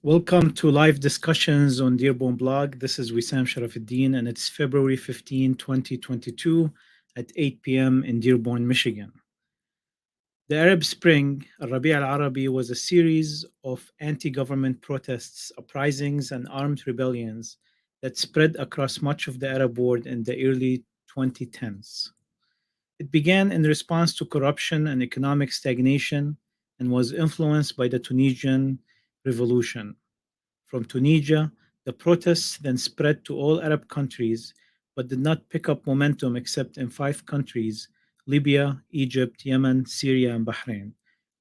Welcome to live discussions on Dearborn Blog. This is Wissam Sharafuddin, and it's February 15, 2022 at 8 p.m. in Dearborn, Michigan. The Arab Spring, الربيع العربي, was a series of anti government protests, uprisings, and armed rebellions that spread across much of the Arab world in the early 2010s. It began in response to corruption and economic stagnation and was influenced by the Tunisian Revolution. From Tunisia, the protests then spread to all Arab countries but did not pick up momentum except in five countries: Libya, Egypt, Yemen, Syria, and Bahrain,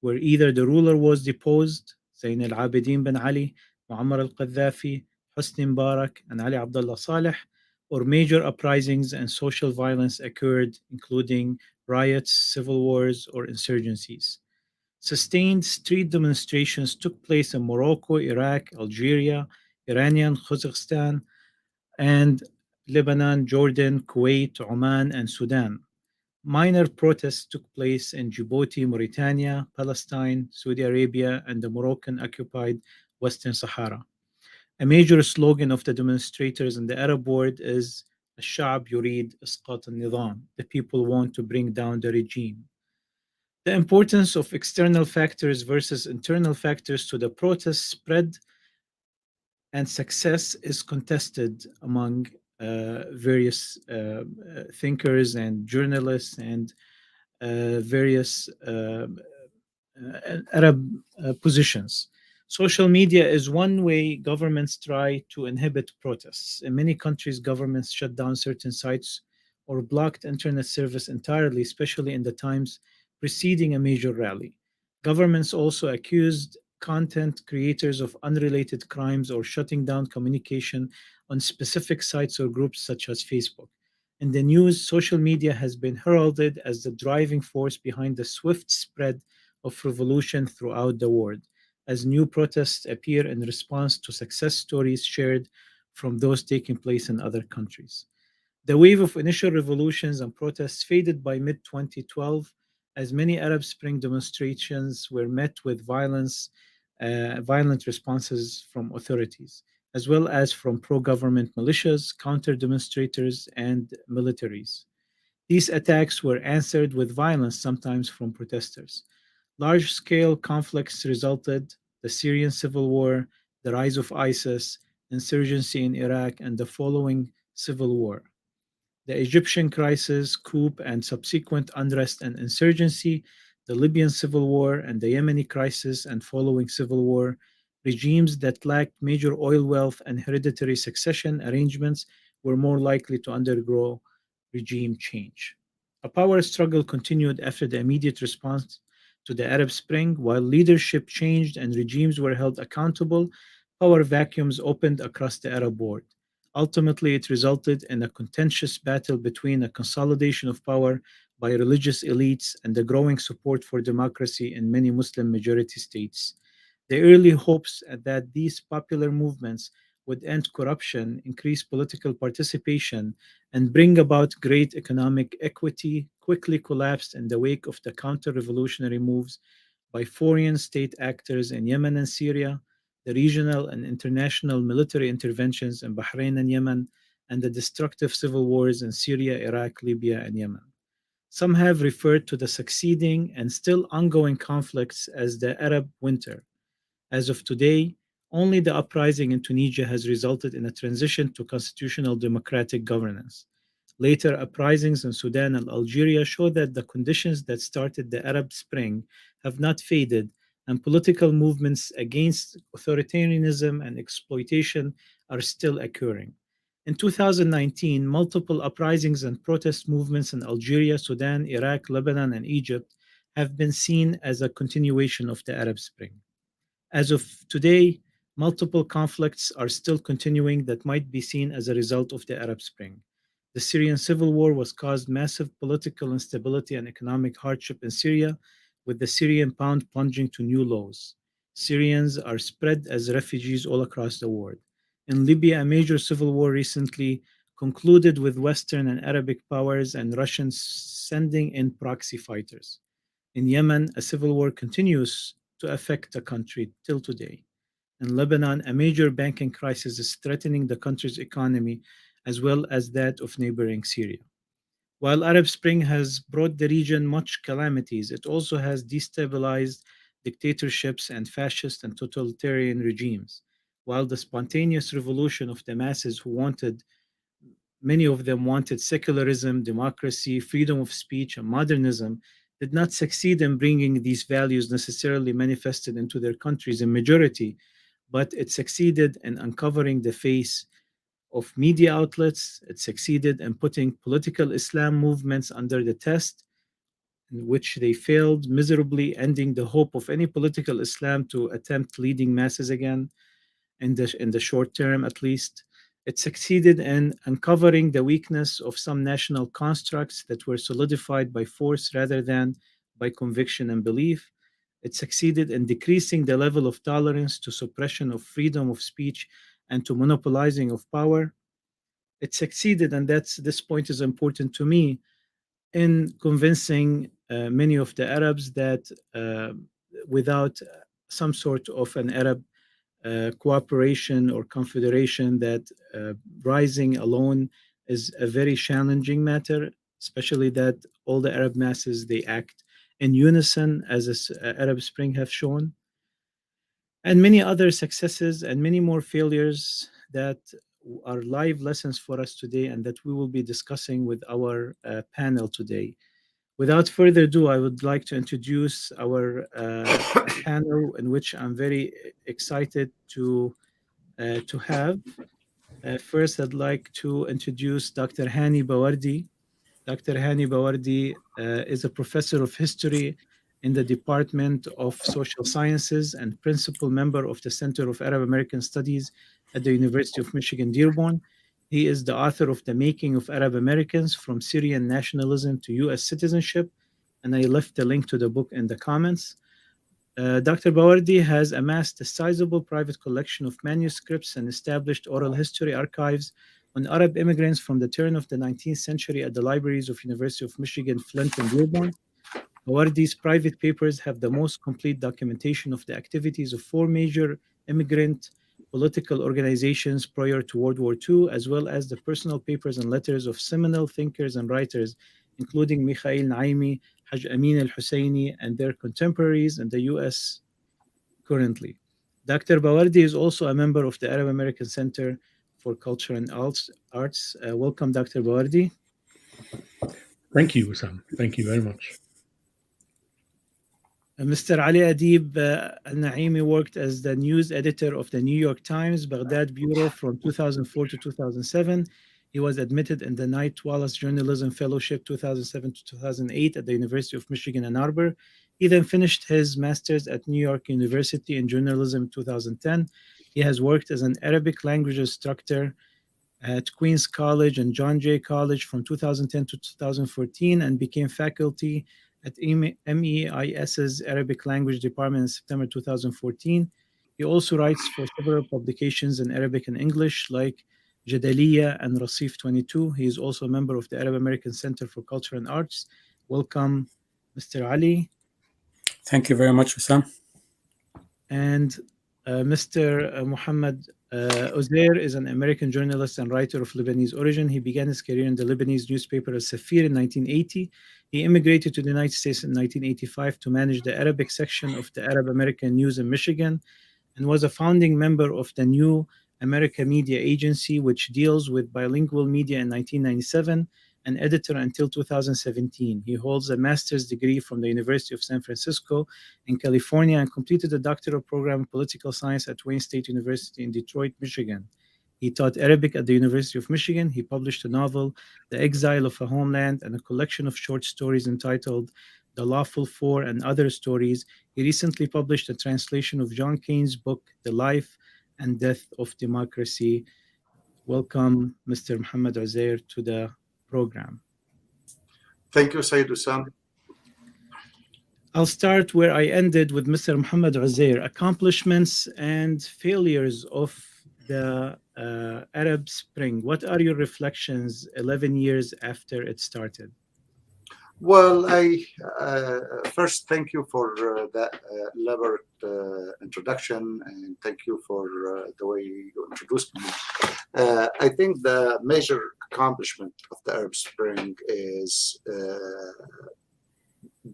where either the ruler was deposed, Zayn al Abidin bin Ali, Muammar al Qaddafi, Hosni Mubarak, and Ali Abdullah Saleh, or major uprisings and social violence occurred, including riots, civil wars, or insurgencies. Sustained street demonstrations took place in Morocco, Iraq, Algeria, Iranian Kazakhstan, and Lebanon, Jordan, Kuwait, Oman, and Sudan. Minor protests took place in Djibouti, Mauritania, Palestine, Saudi Arabia, and the Moroccan occupied Western Sahara. A major slogan of the demonstrators in the Arab world is الشعب يريد إسقاط النظام. The people want to bring down the regime. The importance of external factors versus internal factors to the protest spread and success is contested among various thinkers and journalists and various Arab positions. Social media is one way governments try to inhibit protests. In many countries, governments shut down certain sites or blocked internet service entirely, especially in the times preceding a major rally. Governments also accused content creators of unrelated crimes or shutting down communication on specific sites or groups such as Facebook. In the news, social media has been heralded as the driving force behind the swift spread of revolution throughout the world, as new protests appear in response to success stories shared from those taking place in other countries. The wave of initial revolutions and protests faded by mid 2012 as many Arab Spring demonstrations were met with violent responses from authorities, as well as from pro government militias, counter demonstrators, and militaries. These attacks were answered with violence, sometimes from protesters. Large scale conflicts resulted: the Syrian civil war, the rise of ISIS, insurgency in Iraq, and the following civil war. The Egyptian crisis, coup, and subsequent unrest and insurgency, the Libyan civil war, and the Yemeni crisis and following civil war. Regimes that lacked major oil wealth and hereditary succession arrangements were more likely to undergo regime change. A power struggle continued after the immediate response to the Arab Spring. While leadership changed and regimes were held accountable, power vacuums opened across the Arab world. Ultimately, it resulted in a contentious battle between a consolidation of power by religious elites and the growing support for democracy in many Muslim majority states. The early hopes that these popular movements would end corruption, increase political participation, and bring about great economic equity quickly collapsed in the wake of the counter revolutionary moves by foreign state actors in Yemen and Syria, the regional and international military interventions in Bahrain and Yemen, and the destructive civil wars in Syria, Iraq, Libya, and Yemen. Some have referred to the succeeding and still ongoing conflicts as the Arab Winter. As of today, only the uprising in Tunisia has resulted in a transition to constitutional democratic governance. Later uprisings in Sudan and Algeria show that the conditions that started the Arab Spring have not faded, and political movements against authoritarianism and exploitation are still occurring. In 2019, multiple uprisings and protest movements in Algeria, Sudan, Iraq, Lebanon, and Egypt have been seen as a continuation of the Arab Spring. As of today, multiple conflicts are still continuing that might be seen as a result of the Arab Spring. The Syrian civil war was caused massive political instability and economic hardship in Syria, with the Syrian pound plunging to new lows. Syrians are spread as refugees all across the world. In Libya, a major civil war recently concluded with Western and Arabic powers and Russians sending in proxy fighters. In Yemen, a civil war continues to affect the country till today. In Lebanon, a major banking crisis is threatening the country's economy as well as that of neighboring Syria. While Arab Spring has brought the region much calamities, it also has destabilized dictatorships and fascist and totalitarian regimes. While the spontaneous revolution of the masses who wanted many of them wanted secularism, democracy, freedom of speech, and modernism, did not succeed in bringing these values necessarily manifested into their countries in majority, but it succeeded in uncovering the face of media outlets. It succeeded in putting political Islam movements under the test, in which they failed miserably, ending the hope of any political Islam to attempt leading masses again in the short term at least. It succeeded in uncovering the weakness of some national constructs that were solidified by force rather than by conviction and belief. It succeeded in decreasing the level of tolerance to suppression of freedom of speech and to monopolizing of power. It succeeded, and this point is important to me, in convincing many of the Arabs that without some sort of an Arab cooperation or confederation, that rising alone is a very challenging matter, especially that all the Arab masses they act in unison, as this Arab Spring have shown, and many other successes and many more failures that are live lessons for us today and that we will be discussing with our panel today. Without further ado, I would like to introduce our panel, in which I'm very excited to have. First, I'd like to introduce Dr. Hani Bawardi. Dr. Hani Bawardi is a professor of history in the Department of Social Sciences and principal member of the Center of Arab American Studies at the University of Michigan, Dearborn. He is the author of The Making of Arab Americans from Syrian Nationalism to U.S. Citizenship, and I left the link to the book in the comments. Dr. Bawardi has amassed a sizable private collection of manuscripts and established oral history archives on Arab immigrants from the turn of the 19th century at the libraries of University of Michigan, Flint, and Dearborn. Bawardi's private papers have the most complete documentation of the activities of four major immigrant political organizations prior to World War II, as well as the personal papers and letters of seminal thinkers and writers, including Mikhail Naimi, Haj Amin al-Husseini, and their contemporaries in the U.S. currently. Dr. Bawardi is also a member of the Arab American Center for Culture and Arts. Welcome, Dr. Bawardi. Thank you, Sam. Thank you very much. Mr. Ali Adib al-Naimi worked as the news editor of the New York Times Baghdad Bureau from 2004 to 2007. He was admitted in the Knight Wallace Journalism Fellowship 2007 to 2008 at the University of Michigan, Ann Arbor. He then finished his master's at New York University in journalism in 2010. He has worked as an Arabic language instructor at Queens College and John Jay College from 2010 to 2014 and became faculty at MEIS's Arabic Language Department in September 2014. He also writes for several publications in Arabic and English, like Jadaliya and Rasif 22. He is also a member of the Arab American Center for Culture and Arts. Welcome, Mr. Ali. Thank you very much, Sam. And Mr. Muhammad Uzair is an American journalist and writer of Lebanese origin. He began his career in the Lebanese newspaper as Safir in 1980. He immigrated to the United States in 1985 to manage the Arabic section of the Arab American News in Michigan, and was a founding member of the New America Media Agency, which deals with bilingual media in 1997, and editor until 2017. He holds a master's degree from the University of San Francisco in California and completed a doctoral program in political science at Wayne State University in Detroit, Michigan. He taught Arabic at the University of Michigan. He published a novel, The Exile of a Homeland, and a collection of short stories entitled The Lawful Four and Other Stories. He recently published a translation of John Keynes' book, The Life and Death of Democracy. Welcome, Mr. Muhammad Uzair, to the program. Thank you, Sayyid Usam. I'll start where I ended with Mr. Muhammad Uzair, accomplishments and failures of the Arab Spring. What are your reflections 11 years after it started? Well, I first thank you for that elaborate introduction, and thank you for the way you introduced me. I think the major accomplishment of the Arab Spring is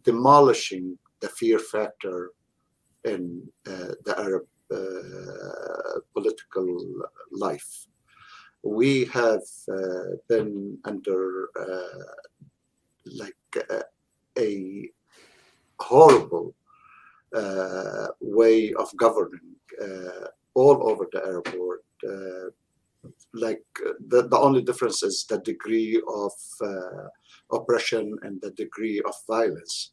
demolishing the fear factor in the Arab political life. We have been under a horrible way of governing all over the Arab world. The only difference is the degree of oppression and the degree of violence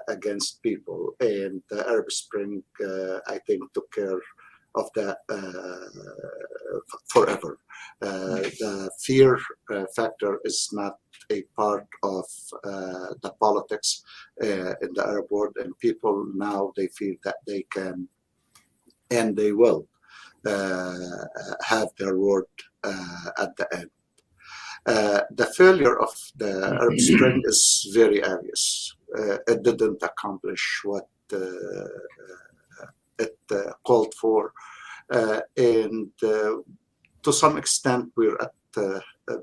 against people. And the Arab Spring, I think, took care of that forever. The fear factor is not a part of the politics in the Arab world, and people now, they feel that they can and they will have their word at the end. The failure of the Arab Spring is very obvious. It didn't accomplish what it called for, and to some extent we're at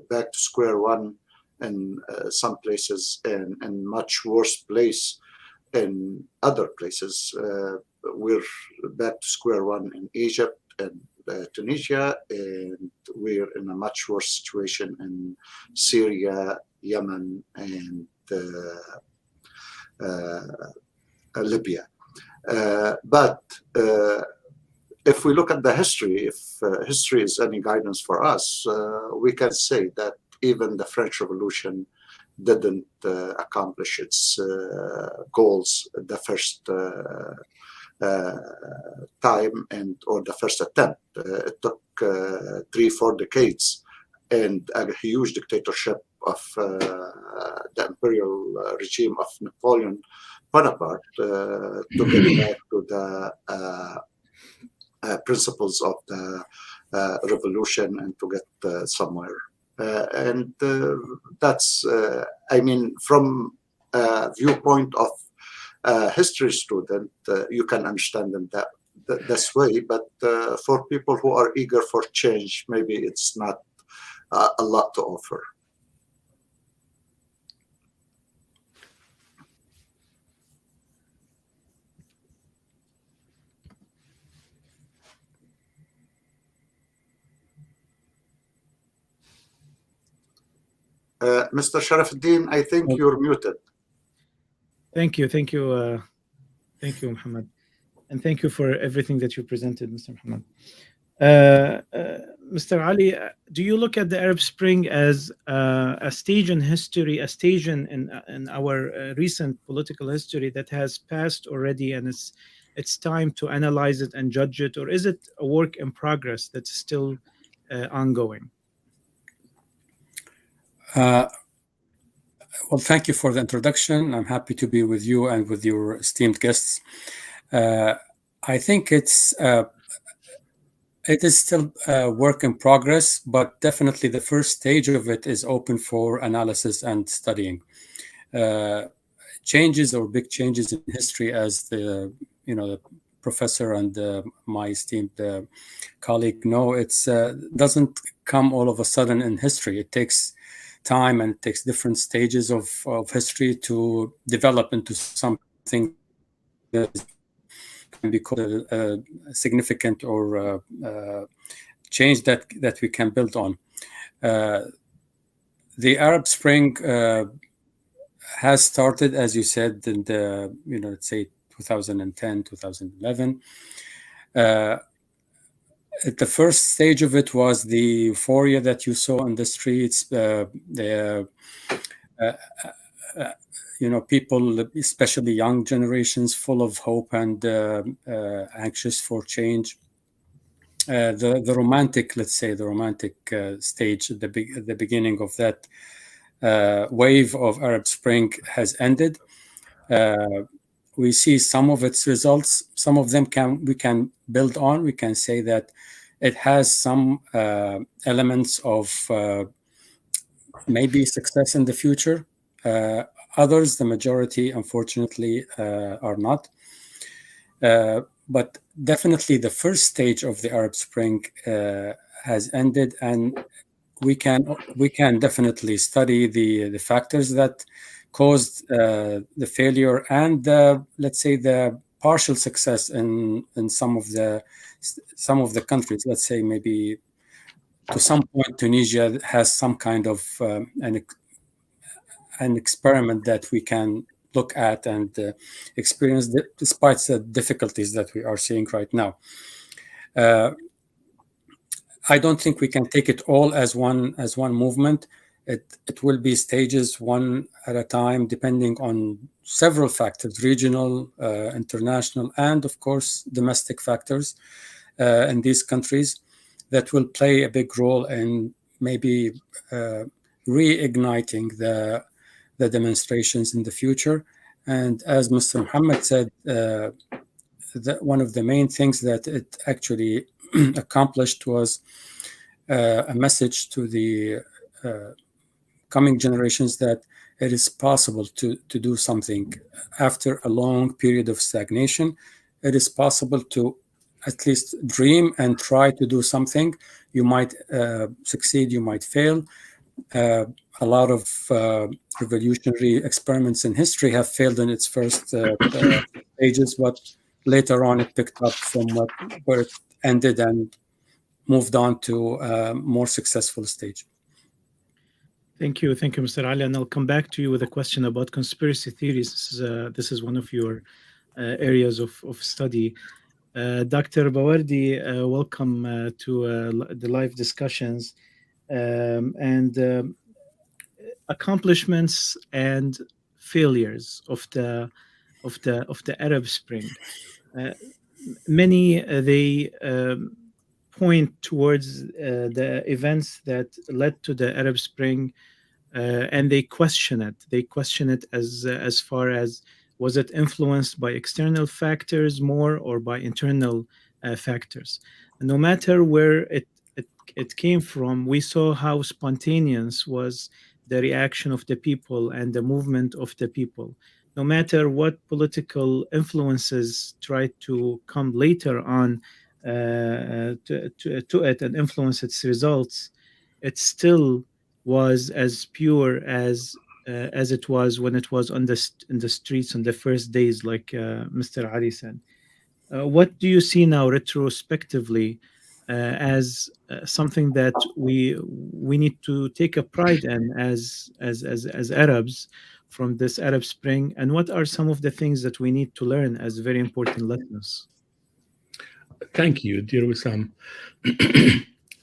back to square one in some places, and much worse place in other places. We're back to square one in Egypt and Tunisia, and we're in a much worse situation in Syria, Yemen, and Libya. But if we look at the history, if history is any guidance for us, we can say that even the French Revolution didn't accomplish its goals the first time or the first attempt. It took 3-4 decades and a huge dictatorship of the imperial regime of Napoleon Bonaparte to get back to the principles of the revolution and to get somewhere. And that's, I mean, from a viewpoint of history student, you can understand them this way, but for people who are eager for change, maybe it's not a lot to offer. Mr. Sharafuddin, I think you're muted. Thank you, Muhammad, and thank you for everything that you presented, Mr. Muhammad. Mr. Ali, do you look at the Arab Spring as a stage in history, a stage in our recent political history that has passed already, and it's time to analyze it and judge it, or is it a work in progress that's still ongoing? Well, thank you for the introduction. I'm happy to be with you and with your esteemed guests. I think it is still a work in progress, but definitely the first stage of it is open for analysis and studying. Changes or big changes in history, as the professor and my esteemed colleague know, it doesn't come all of a sudden in history. It takes time and takes different stages of history to develop into something that can be called a significant or change that we can build on. The Arab Spring has started, as you said, in the let's say 2010, 2011. The first stage of it was the euphoria that you saw in the streets. People, especially young generations, full of hope and anxious for change. The romantic, let's say, the romantic stage at the beginning of that wave of Arab Spring has ended. We see some of its results. Some of them we can build on. We can say that it has some elements of maybe success in the future. Others, the majority, unfortunately, are not. But definitely the first stage of the Arab Spring has ended, and we can definitely study the factors that caused the failure and let's say the partial success in some of the countries. Let's say maybe to some point Tunisia has some kind of an experiment that we can look at and experience despite the difficulties that we are seeing right now. I don't think we can take it all as one movement. It will be stages, one at a time, depending on several factors: regional, international, and of course domestic factors in these countries that will play a big role in maybe reigniting the demonstrations in the future. And as Mr. Muhammad said, one of the main things that it actually accomplished was a message to the coming generations that it is possible to do something after a long period of stagnation. It is possible to at least dream and try to do something. You might succeed, you might fail. A lot of revolutionary experiments in history have failed in its first stages, but later on it picked up from where it ended and moved on to a more successful stage. Thank you, Mr. Ali, and I'll come back to you with a question about conspiracy theories. This is one of your areas of study. Dr. Bawardi, welcome to the live discussions and accomplishments and failures of the Arab Spring. Many they point towards the events that led to the Arab Spring, and they question it. They question it as far as, was it influenced by external factors more or by internal factors? And no matter where it came from, we saw how spontaneous was the reaction of the people and the movement of the people. No matter what political influences tried to come later on to it and influence its results, it still was as pure as it was when it was in the streets on the first days, like Mr. Ali said. What do you see now retrospectively as something that we need to take a pride in as Arabs from this Arab Spring, and what are some of the things that we need to learn as very important lessons? Thank you, dear Wissam.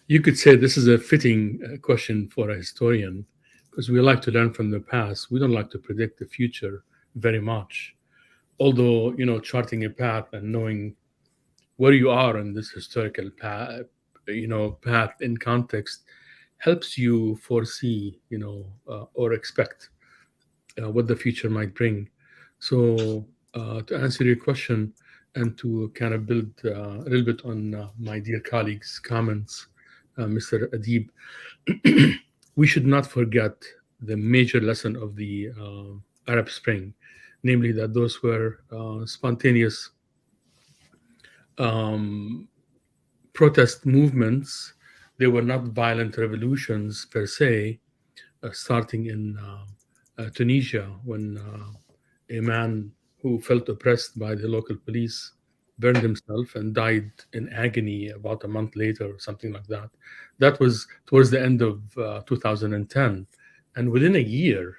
You could say this is a fitting question for a historian, because we like to learn from the past. We don't like to predict the future very much. Although, charting a path and knowing where you are in this historical path, path in context helps you foresee, or expect what the future might bring. So to answer your question and to kind of build a little bit on my dear colleague's comments, Mr. Adib, we should not forget the major lesson of the Arab Spring, namely that those were spontaneous protest movements. They were not violent revolutions per se, starting in Tunisia when a man who felt oppressed by the local police burned himself and died in agony about a month later or something like that. That was towards the end of 2010. And within a year,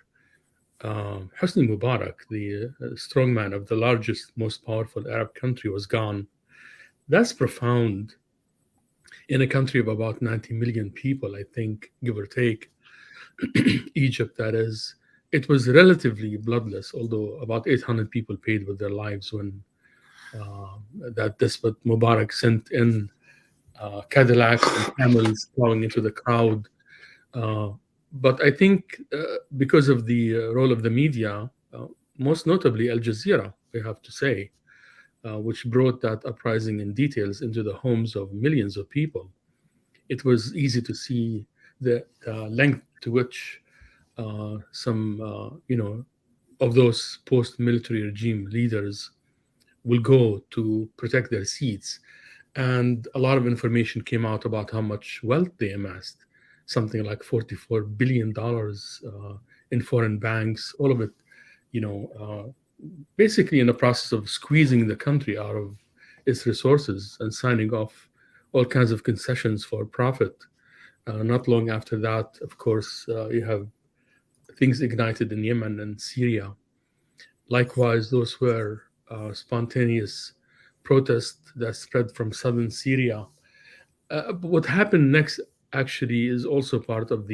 Hosni Mubarak, the strongman of the largest, most powerful Arab country, was gone. That's profound in a country of about 90 million people, I think, give or take. Egypt, that is. It was relatively bloodless, although about 800 people paid with their lives when that despot Mubarak sent in Cadillacs and camels plowing into the crowd. But I think because of the role of the media, most notably Al Jazeera, we have to say, which brought that uprising in details into the homes of millions of people, it was easy to see the length to which some, of those post-military regime leaders will go to protect their seats. And a lot of information came out about how much wealth they amassed, something like $44 billion in foreign banks, all of it, basically in the process of squeezing the country out of its resources and signing off all kinds of concessions for profit. Not long after that, of course, you have things ignited in Yemen and Syria. Likewise, those were spontaneous protests that spread from southern Syria. But what happened next actually is also part of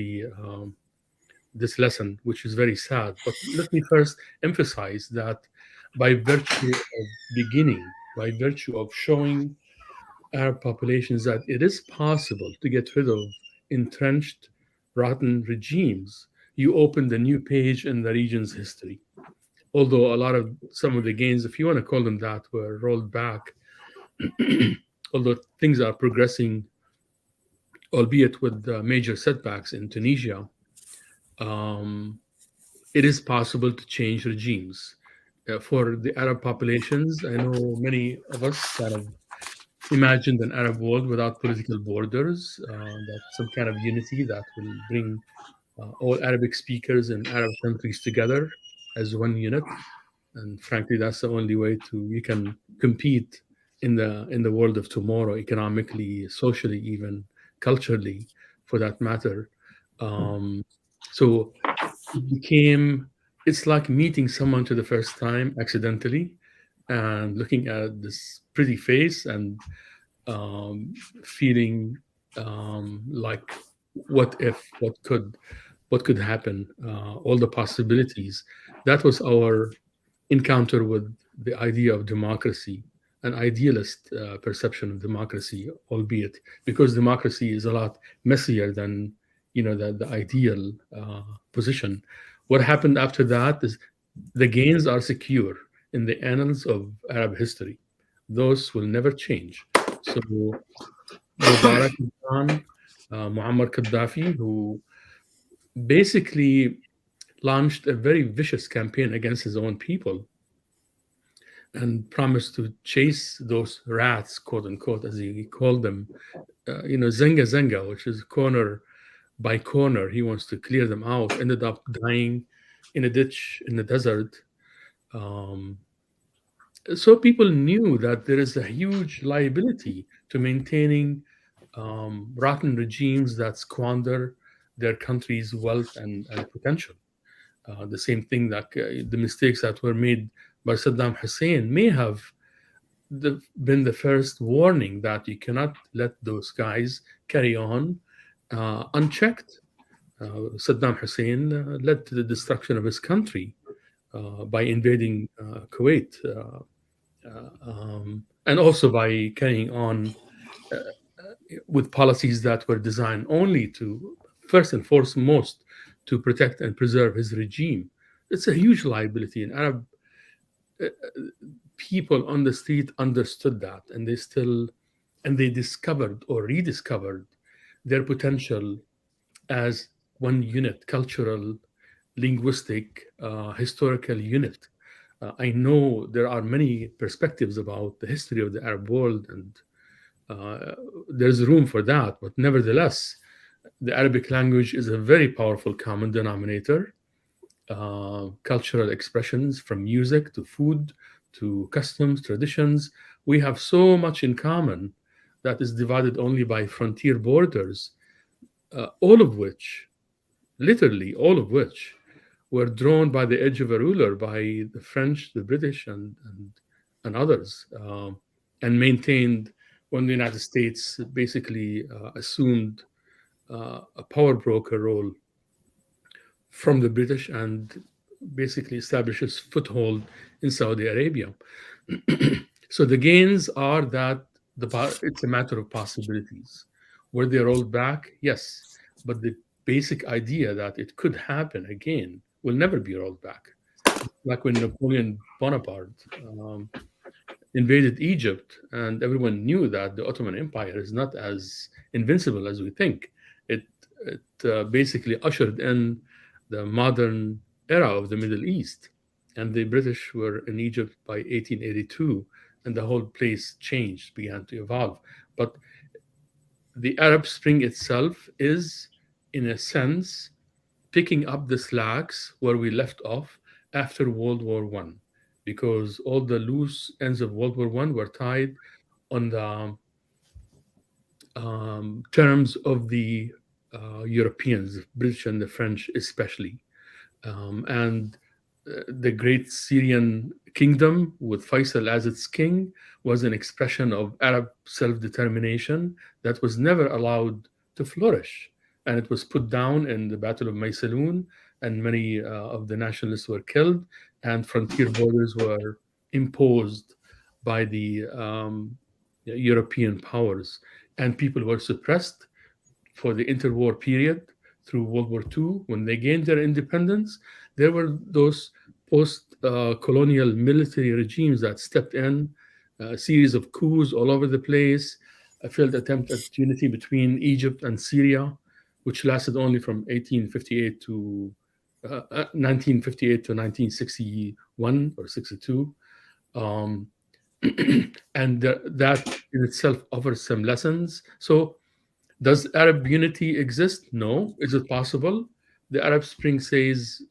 this lesson, which is very sad. But let me first emphasize that by virtue of showing Arab populations that it is possible to get rid of entrenched, rotten regimes, you opened a new page in the region's history. Although some of the gains, if you want to call them that, were rolled back, although things are progressing, albeit with major setbacks in Tunisia, it is possible to change regimes. For the Arab populations, I know many of us kind of imagined an Arab world without political borders, that some kind of unity that will bring all Arabic speakers in Arab countries together as one unit. And frankly, that's the only way you can compete in the world of tomorrow, economically, socially, even culturally, for that matter. So it's like meeting someone for the first time accidentally and looking at this pretty face and feeling like what could happen, all the possibilities. That was our encounter with the idea of democracy, an idealist perception of democracy, albeit because democracy is a lot messier than the ideal position. What happened after that is the gains are secure in the annals of Arab history. Those will never change. So Mubarak Khan, Muammar Gaddafi, who basically launched a very vicious campaign against his own people and promised to chase those rats, quote unquote, as he called them, zenga zenga, which is corner by corner. He wants to clear them out, ended up dying in a ditch in the desert. So people knew that there is a huge liability to maintaining rotten regimes that squander their country's wealth and potential. The same thing that the mistakes that were made by Saddam Hussein may have been the first warning that you cannot let those guys carry on unchecked. Saddam Hussein led to the destruction of his country by invading Kuwait, and also by carrying on with policies that were designed only to, first and foremost, to protect and preserve his regime. It's a huge liability, and Arab people on the street understood that, and they discovered or rediscovered their potential as one unit, cultural, linguistic, historical unit. I know there are many perspectives about the history of the Arab world, and there's room for that. But nevertheless, the Arabic language is a very powerful common denominator. Cultural expressions, from music to food to customs, traditions. We have so much in common that is divided only by frontier borders, all of which, literally all of which, were drawn by the edge of a ruler by the French, the British, and others, and maintained when the United States basically assumed a power broker role from the British and basically establishes foothold in Saudi Arabia. So the gains are that it's a matter of possibilities. Were they rolled back? Yes. But the basic idea that it could happen again will never be rolled back. Like when Napoleon Bonaparte invaded Egypt, and everyone knew that the Ottoman Empire is not as invincible as we think. It basically ushered in the modern era of the Middle East. and the British were in Egypt by 1882, and the whole place changed, began to evolve. But the Arab Spring itself is, in a sense, picking up the slacks where we left off after World War I, because all the loose ends of World War I were tied on the terms of the Europeans, the British and the French especially. And the great Syrian kingdom, with Faisal as its king, was an expression of Arab self-determination that was never allowed to flourish. And it was put down in the Battle of Maysalun, and many of the nationalists were killed, and frontier borders were imposed by the European powers. And people were suppressed for the interwar period through World War II. When they gained their independence, there were those post-colonial military regimes that stepped in, a series of coups all over the place, a failed attempt at unity between Egypt and Syria, which lasted only from 1858 to 1958 to 1961 or 62. And that in itself offers some lessons. So does Arab unity exist? No. Is it possible? The Arab Spring says,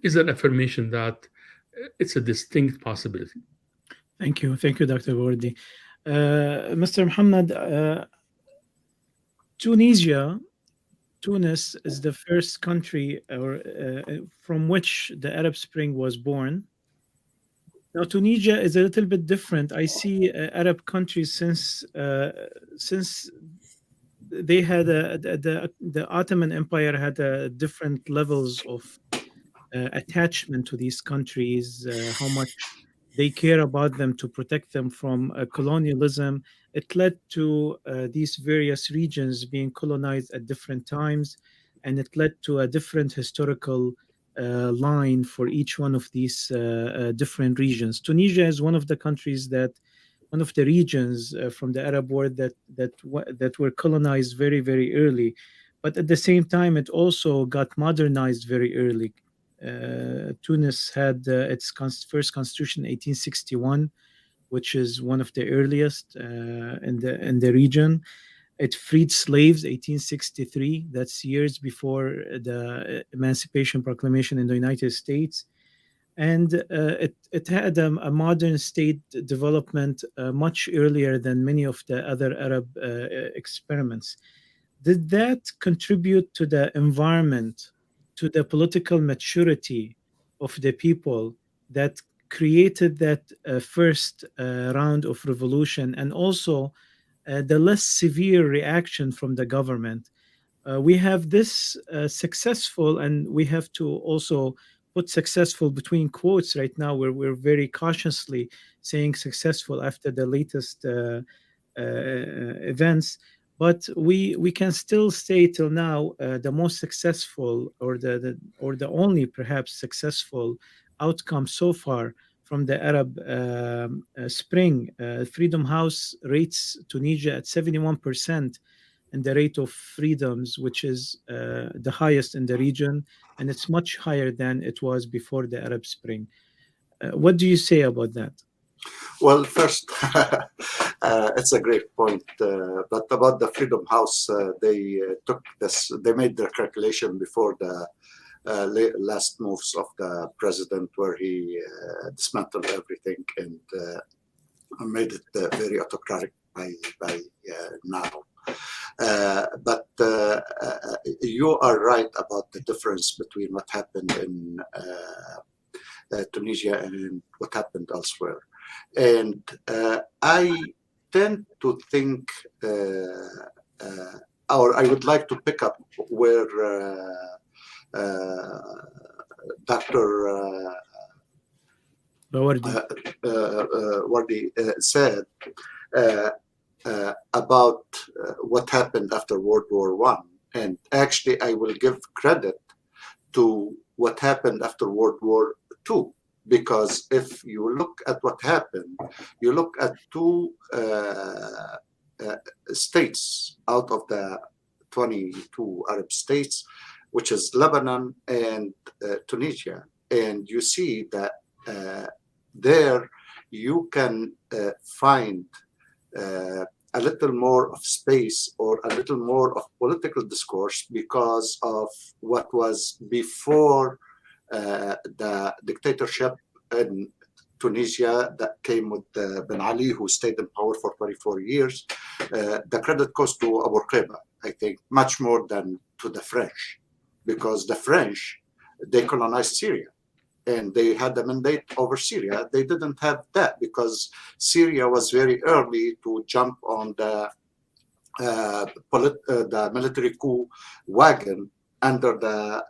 is an affirmation that it's a distinct possibility. Thank you, Dr. Wardi. Mr. Muhammad, Tunis is the first country from which the Arab Spring was born. Now, Tunisia is a little bit different. I see Arab countries since they had the Ottoman Empire had different levels of attachment to these countries, how much they care about them to protect them from colonialism. It led to these various regions being colonized at different times, and it led to a different historical line for each one of these different regions. Tunisia is one of the regions from the Arab world that were colonized very, very early, but at the same time, it also got modernized very early. Tunis had its first constitution in 1861, which is one of the earliest in the region. It freed slaves 1863. That's years before the Emancipation Proclamation in the United States. And it had a modern state development much earlier than many of the other Arab experiments. Did that contribute to the environment, to the political maturity of the people that created that first round of revolution, and also the less severe reaction from the government? We have this successful, and we have to also put successful between quotes right now, where we're very cautiously saying successful after the latest events. But we can still say till now the most successful, or the only perhaps successful outcome so far from the Arab Spring. Freedom House rates Tunisia at 71% in the rate of freedoms, which is the highest in the region, and it's much higher than it was before the Arab Spring. What do you say about that? Well, first, it's a great point. But about the Freedom House, they made their calculation before the last moves of the president, where he dismantled everything and made it very autocratic by now. But you are right about the difference between what happened in Tunisia and what happened elsewhere. And I tend to think, or I would like to pick up where Dr. Wardi said about what happened after World War I. And actually, I will give credit to what happened after World War II. Because if you look at what happened, you look at two states out of the 22 Arab states, which is Lebanon and Tunisia. And you see that there you can find a little more of space or a little more of political discourse because of what was before the dictatorship in Tunisia that came with Ben Ali, who stayed in power for 24 years. The credit goes to Abu Qaiba, I think, much more than to the French, because the French, they colonized Syria and they had a mandate over Syria. They didn't have that because Syria was very early to jump on the military coup wagon under the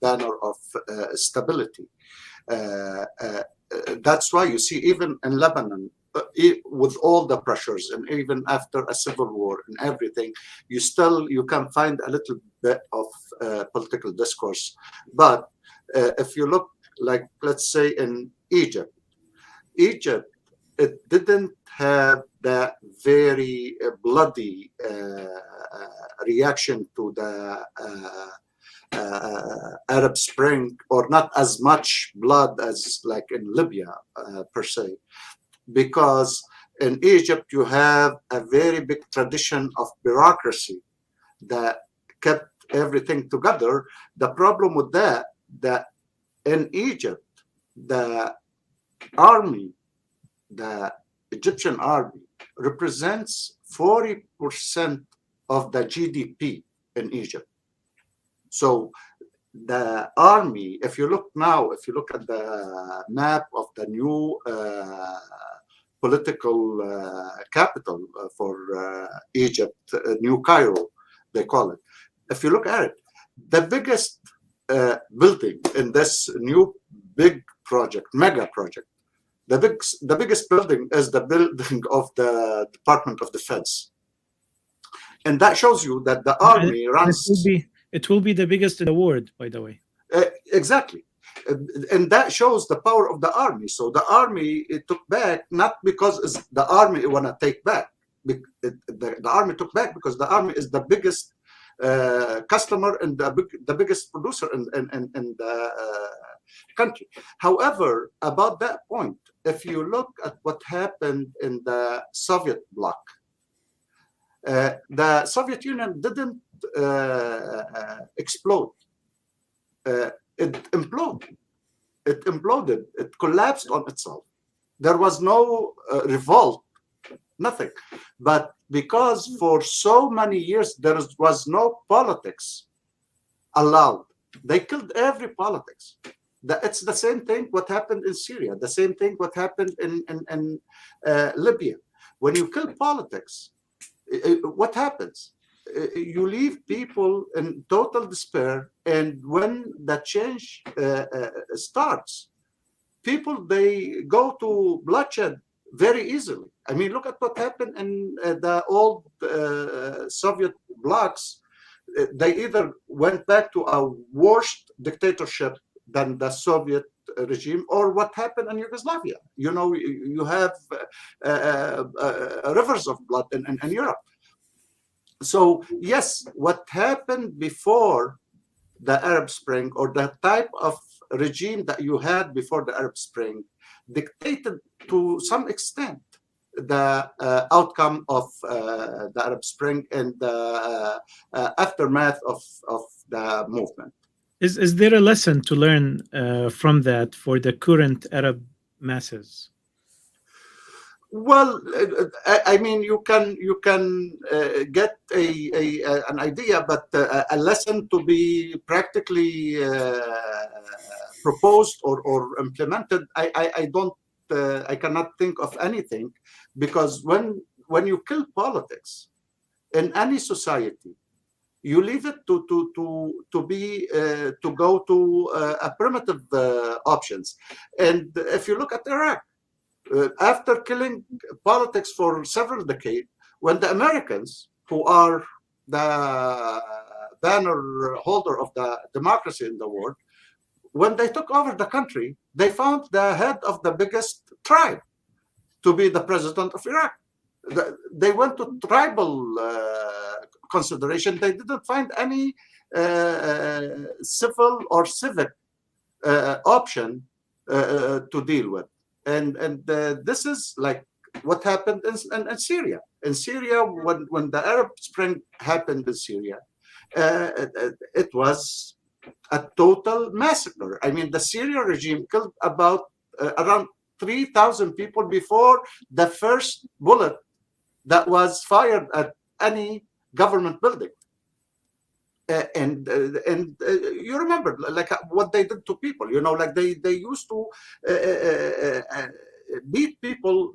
banner of stability. That's why you see even in Lebanon, with all the pressures and even after a civil war and everything, you can find a little bit of political discourse. But if you look, like, let's say in Egypt, it didn't have that very bloody reaction to the Arab Spring, or not as much blood as like in Libya per se, because in Egypt you have a very big tradition of bureaucracy that kept everything together. The problem with that in Egypt, the army, the Egyptian army, represents 40% of the GDP in Egypt. So the army, if you look at the map of the new political capital for Egypt, New Cairo, they call it. If you look at it, the biggest building in this new big project, mega project, the biggest building is the building of the Department of Defense. And that shows you that the army runs... It will be the biggest in the world, by the way. Exactly. And that shows the power of the army. So the army, it took back, not because the army want to take back. The army took back because the army is the biggest customer and the biggest producer in the country. However, about that point, if you look at what happened in the Soviet bloc, the Soviet Union didn't explode. It imploded. It collapsed on itself. There was no revolt, nothing. But because for so many years there was no politics allowed, they killed every politics. It's the same thing what happened in Syria, the same thing what happened in Libya. When you kill politics, what happens? You leave people in total despair, and when the change starts, people, they go to bloodshed very easily. I mean, look at what happened in the old Soviet blocs. They either went back to a worse dictatorship than the Soviet regime, or what happened in Yugoslavia. You know, you have rivers of blood in Europe. So yes, what happened before the Arab Spring, or the type of regime that you had before the Arab Spring, dictated to some extent the outcome of the Arab Spring and the aftermath of the movement. Is there a lesson to learn from that for the current Arab masses? Well, I mean, you can get an idea, but a lesson to be practically proposed or implemented, I cannot think of anything, because when you kill politics in any society, you leave it to go to a primitive options. And if you look at Iraq, after killing politics for several decades, when the Americans, who are the banner holder of the democracy in the world, when they took over the country, they found the head of the biggest tribe to be the president of Iraq. They went to tribal consideration. They didn't find any civil or civic option to deal with. And this is like what happened in Syria. In Syria, when the Arab Spring happened in Syria, it was a total massacre. I mean, the Syrian regime killed about around 3,000 people before the first bullet that was fired at any government building. And you remember like what they did to people, you know, like they used to beat people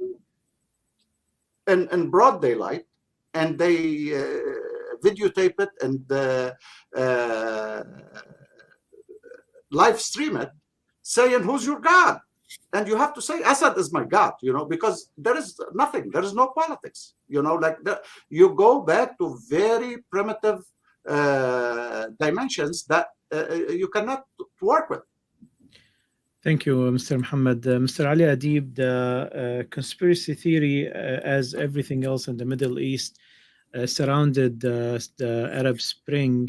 in broad daylight, and they videotape it and live stream it, saying, "Who's your God?" And you have to say, "Assad is my God," you know, because there is nothing, there is no politics, you know, like you go back to very primitive dimensions that you cannot work with. Thank you, Mr. Muhammad. Mr. Ali Adib, the conspiracy theory, as everything else in the Middle East, surrounded the Arab Spring.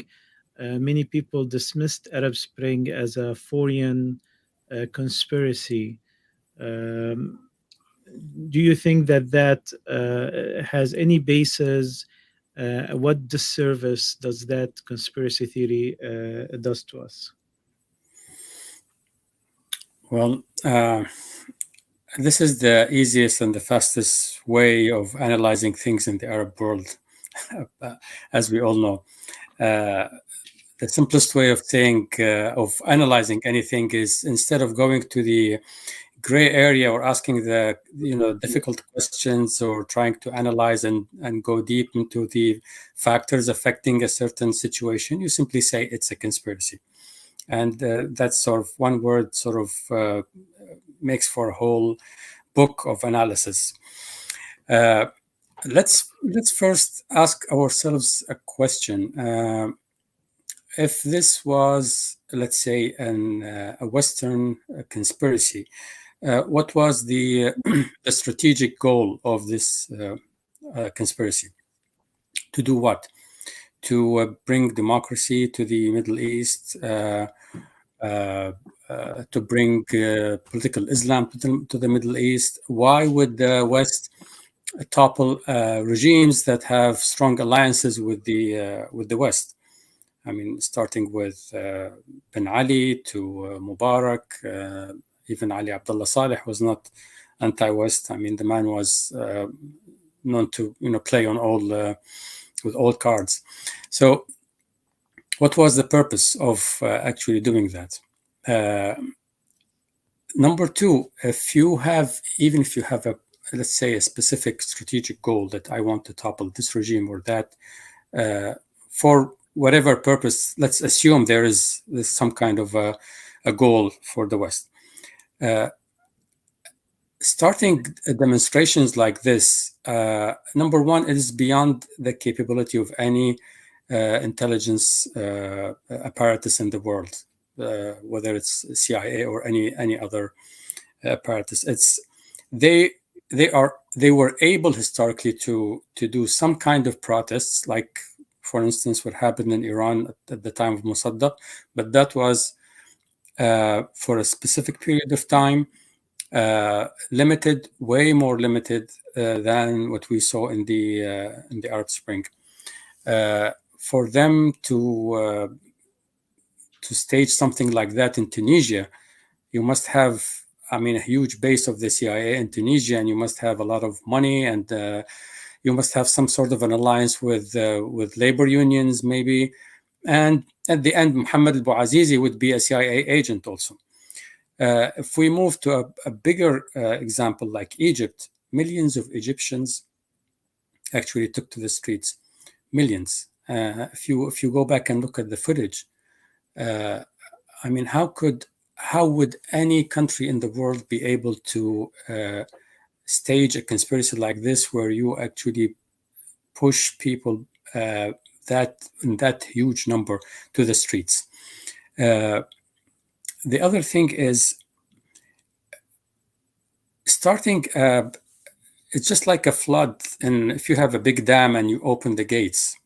Many people dismissed Arab Spring as a foreign conspiracy. Do you think that has any basis? What disservice does that conspiracy theory does to us? Well, this is the easiest and the fastest way of analyzing things in the Arab world, as we all know. The simplest way of saying, of analyzing anything is, instead of going to the gray area or asking the difficult questions or trying to analyze and go deep into the factors affecting a certain situation, you simply say it's a conspiracy. And that's sort of one word sort of makes for a whole book of analysis. Let's first ask ourselves a question. If this was, let's say, a Western conspiracy, what was the strategic goal of this conspiracy? To do what? To bring democracy to the Middle East, to bring political Islam to the Middle East. Why would the West topple regimes that have strong alliances with the West? I mean, starting with Ben Ali to Mubarak, even Ali Abdullah Saleh was not anti-West. I mean, the man was known to play on all with all cards. So, what was the purpose of actually doing that? Number two, even if you have a, let's say, a specific strategic goal that I want to topple this regime or that, for whatever purpose, let's assume there's some kind of a goal for the West. Starting demonstrations like this, number one, it is beyond the capability of any intelligence apparatus in the world, whether it's CIA or any other apparatus. They were able historically to do some kind of protests, like, for instance, what happened in Iran at the time of Mossadegh, but that was for a specific period of time, limited, way more limited than what we saw in the Arab Spring. For them to stage something like that in Tunisia, you must have, I mean, a huge base of the CIA in Tunisia, and you must have a lot of money, and you must have some sort of an alliance with labor unions, maybe. And at the end, Mohammed al-Bouazizi would be a CIA agent also. If we move to a bigger example like Egypt, millions of Egyptians actually took to the streets. Millions. If you go back and look at the footage, I mean, how would any country in the world be able to stage a conspiracy like this, where you actually push people in that huge number to the streets? The other thing is starting. It's just like a flood, and if you have a big dam and you open the gates,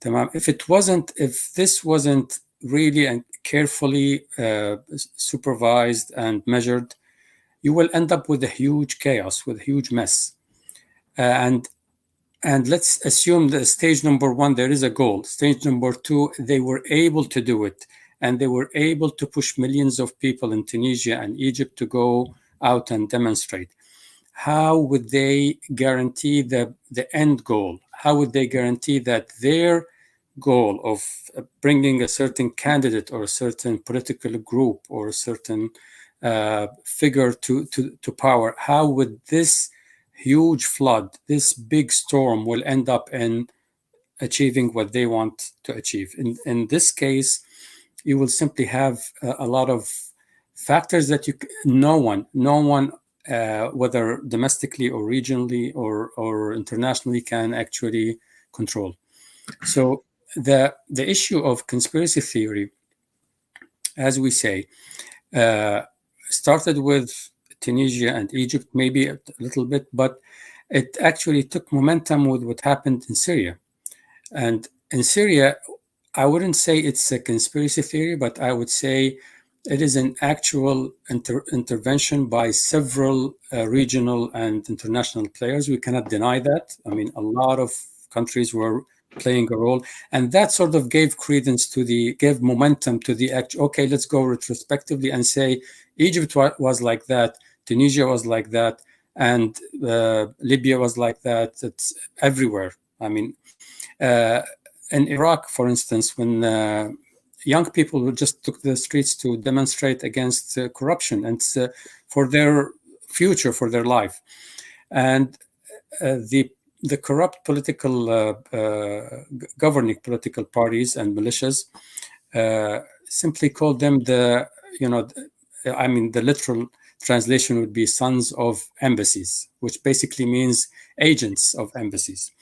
if this wasn't really and carefully supervised and measured, you will end up with a huge chaos, with a huge mess. And let's assume that stage number 1, there is a goal. Stage number 2, they were able to do it. And they were able to push millions of people in Tunisia and Egypt to go out and demonstrate. How would they guarantee the end goal? How would they guarantee that their goal of bringing a certain candidate or a certain political group or a certain figure to power, how would this huge flood, this big storm, will end up in achieving what they want to achieve? In this case, you will simply have a lot of factors that no one, whether domestically or regionally or internationally, can actually control. So the issue of conspiracy theory, as we say, started with Tunisia and Egypt, maybe a little bit, but it actually took momentum with what happened in Syria. And in Syria, I wouldn't say it's a conspiracy theory, but I would say it is an actual intervention by several regional and international players. We cannot deny that. I mean, a lot of countries were playing a role, and that sort of gave credence to gave momentum to the act. Okay, let's go retrospectively and say Egypt was like that, Tunisia was like that, and Libya was like that. It's everywhere. I mean, in Iraq, for instance, when young people who just took the streets to demonstrate against corruption and for their future, for their life, and the corrupt political governing political parties and militias simply called them the literal translation would be sons of embassies, which basically means agents of embassies.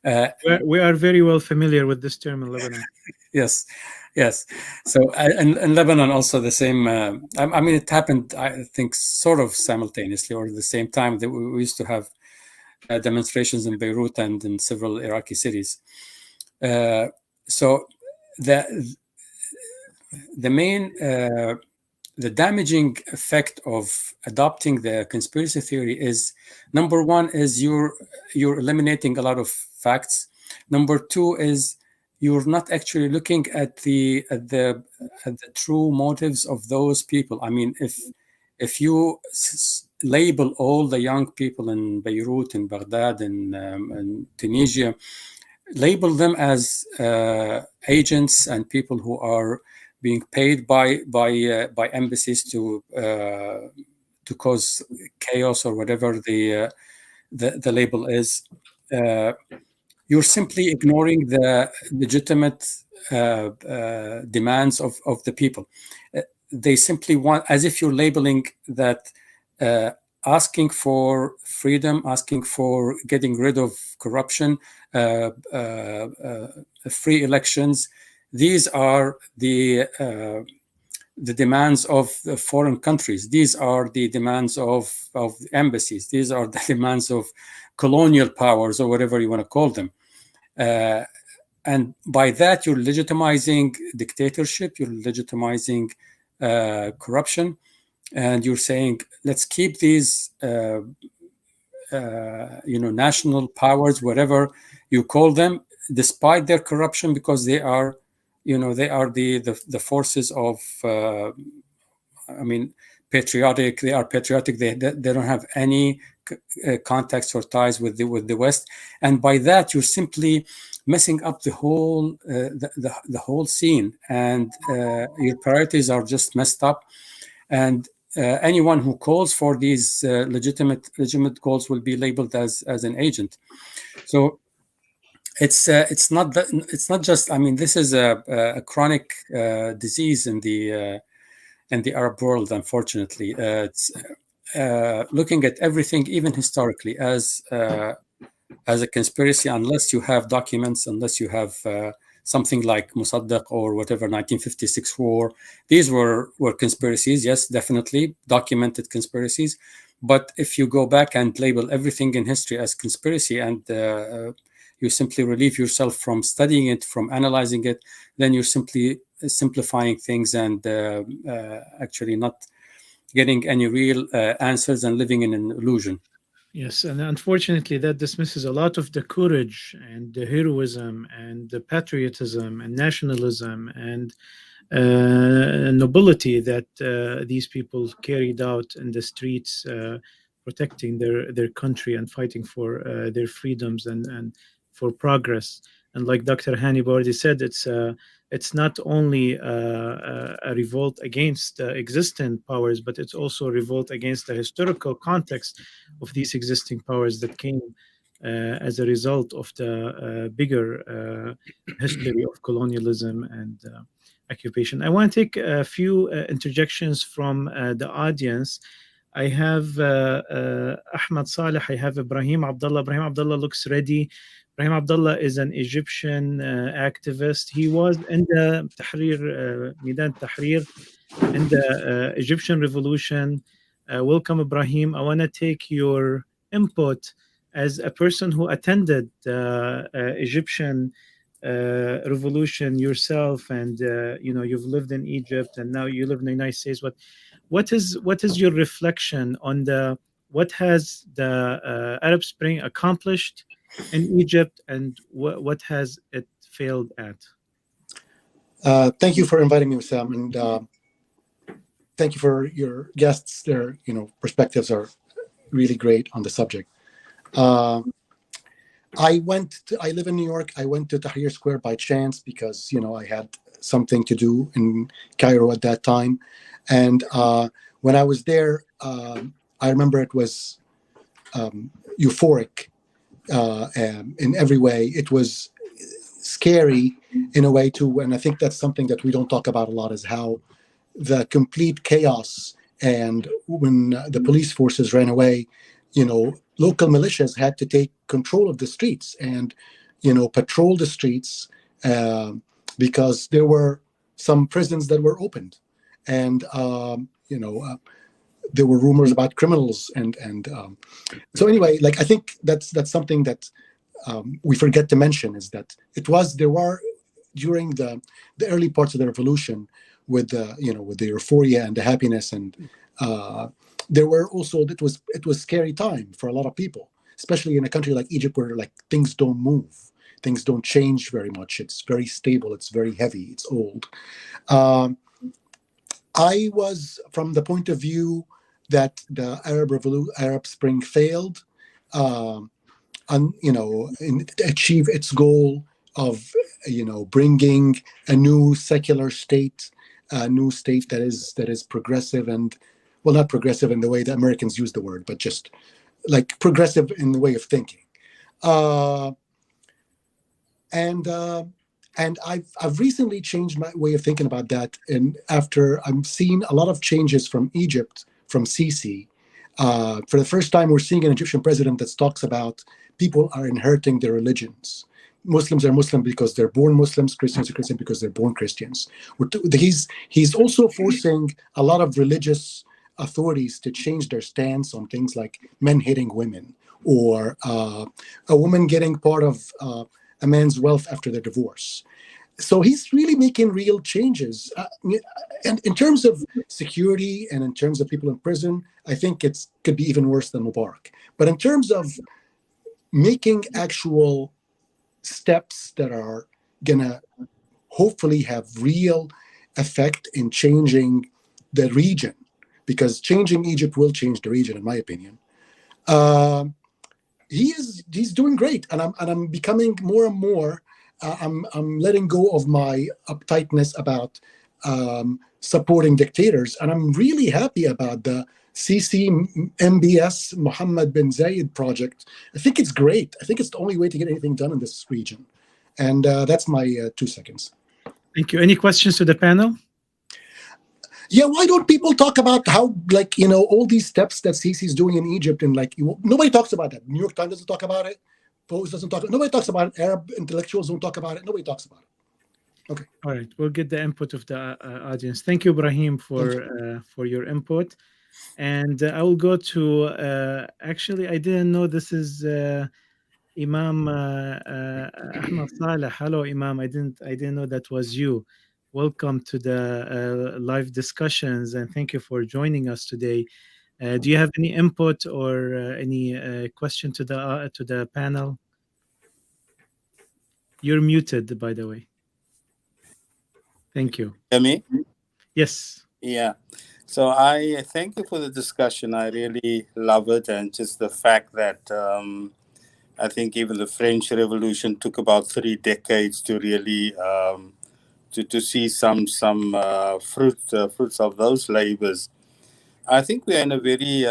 We are very well familiar with this term in Lebanon. Yes. So in Lebanon also the same. I mean, it happened, I think, sort of simultaneously or at the same time. That we used to have demonstrations in Beirut and in several Iraqi cities. So the main the damaging effect of adopting the conspiracy theory is, number one, is you're eliminating a lot of facts. Number two is you're not actually looking at the true motives of those people. I mean, if you label all the young people in Beirut, in Baghdad, in Tunisia, label them as agents and people who are being paid by embassies to cause chaos or whatever the label is, you're simply ignoring the legitimate demands of the people. They simply want, as if you're labeling that asking for freedom, asking for getting rid of corruption, free elections. These are the demands of foreign countries. These are the demands of embassies. These are the demands of colonial powers, or whatever you want to call them. And by that, you're legitimizing dictatorship. You're legitimizing corruption, and you're saying, let's keep these, national powers, whatever you call them, despite their corruption, because they are, they are the forces of, patriotic. They are patriotic. They don't have any contacts or ties with the West, and by that you're simply messing up the whole the whole scene, and your priorities are just messed up. And anyone who calls for these legitimate goals will be labeled as an agent. So it's not just. I mean, this is a chronic disease in the Arab world. Unfortunately, it's looking at everything, even historically, as a conspiracy, unless you have documents, unless you have something like Mossadegh or whatever, 1956 war. These were conspiracies, yes, definitely documented conspiracies. But if you go back and label everything in history as conspiracy and you simply relieve yourself from studying it, from analyzing it, then you're simply simplifying things and actually not getting any real answers and living in an illusion. Yes, and unfortunately, that dismisses a lot of the courage and the heroism and the patriotism and nationalism and nobility that these people carried out in the streets, protecting their country and fighting for their freedoms and for progress. And like Dr. Hanib already said, it's not only a revolt against existing powers, but it's also a revolt against the historical context of these existing powers that came as a result of the bigger history of colonialism and occupation. I want to take a few interjections from the audience. I have Ahmad Saleh, I have Ibrahim Abdullah. Ibrahim Abdullah looks ready. Ibrahim Abdullah is an Egyptian activist. He was in the Tahrir, Midan Tahrir, in the Egyptian Revolution. Welcome, Ibrahim. I want to take your input as a person who attended the Egyptian revolution yourself, and you've lived in Egypt and now you live in the United States. What is your reflection on what has the Arab Spring accomplished in Egypt, and what has it failed at? Thank you for inviting me, Wissam, and thank you for your guests. Their perspectives are really great on the subject. I live in New York. I went to Tahrir Square by chance because I had something to do in Cairo at that time, and when I was there, I remember it was euphoric in every way. It was scary in a way too, and I think that's something that we don't talk about a lot, is how the complete chaos, and when the police forces ran away, local militias had to take control of the streets and patrol the streets because there were some prisons that were opened, and there were rumors about criminals, and so anyway, I think that's something that we forget to mention, is that there were during the early parts of the revolution, with the euphoria and the happiness, and there were also it was scary time for a lot of people, especially in a country like Egypt, where things don't move, things don't change very much. It's very stable, it's very heavy, it's old. I was from the point of view that the Arab Spring failed, achieve its goal of bringing a new secular state, a new state that is progressive, and not progressive in the way that Americans use the word, but just progressive in the way of thinking. And I've recently changed my way of thinking about that, and after I've seen a lot of changes from Egypt, from Sisi. For the first time, we're seeing an Egyptian president that talks about people are inheriting their religions. Muslims are Muslim because they're born Muslims. Christians are Christian because they're born Christians. He's also forcing a lot of religious authorities to change their stance on things like men hating women, or a woman getting part of a man's wealth after their divorce. So he's really making real changes. And in terms of security and in terms of people in prison, I think it could be even worse than Mubarak. But in terms of making actual steps that are going to hopefully have real effect in changing the region, because changing Egypt will change the region, in my opinion. He's doing great, and I'm becoming more and more. I'm letting go of my uptightness about supporting dictators, and I'm really happy about the Sisi MBS Mohammed bin Zayed project. I think it's great. I think it's the only way to get anything done in this region, and that's my 2 seconds. Thank you. Any questions to the panel? Yeah, why don't people talk about how, all these steps that Sisi is doing in Egypt, and nobody talks about that. New York Times doesn't talk about it. Post doesn't talk. Nobody talks about it. Arab intellectuals don't talk about it. Nobody talks about it. Okay. All right. We'll get the input of the audience. Thank you, Ibrahim, for your input. And I will go to. Actually, I didn't know this is Imam Ahmad Saleh. Hello, Imam. I didn't know that was you. Welcome to the live discussions, and thank you for joining us today. Do you have any input or any question to the panel? You're muted, by the way. Thank you. Hear me? Yes. Yeah. So I thank you for the discussion. I really love it, and just the fact that I think even the French Revolution took about 3 decades to really to see some fruits of those labors. I think we are in a very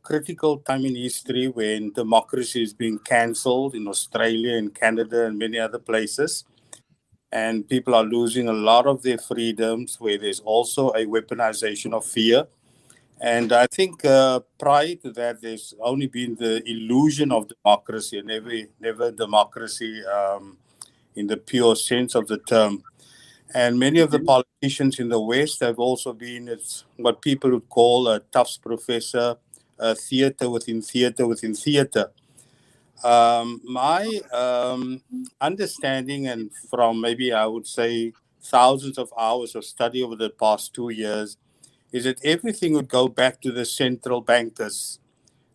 critical time in history when democracy is being cancelled in Australia and Canada and many other places. And people are losing a lot of their freedoms, where there's also a weaponization of fear. And I think prior to that, there's only been the illusion of democracy, and never democracy in the pure sense of the term. And many of the politicians in the West have also been what people would call a Tufts professor, theater within theater within theater. My understanding, and from maybe I would say thousands of hours of study over the past 2 years, is that everything would go back to the central bankers,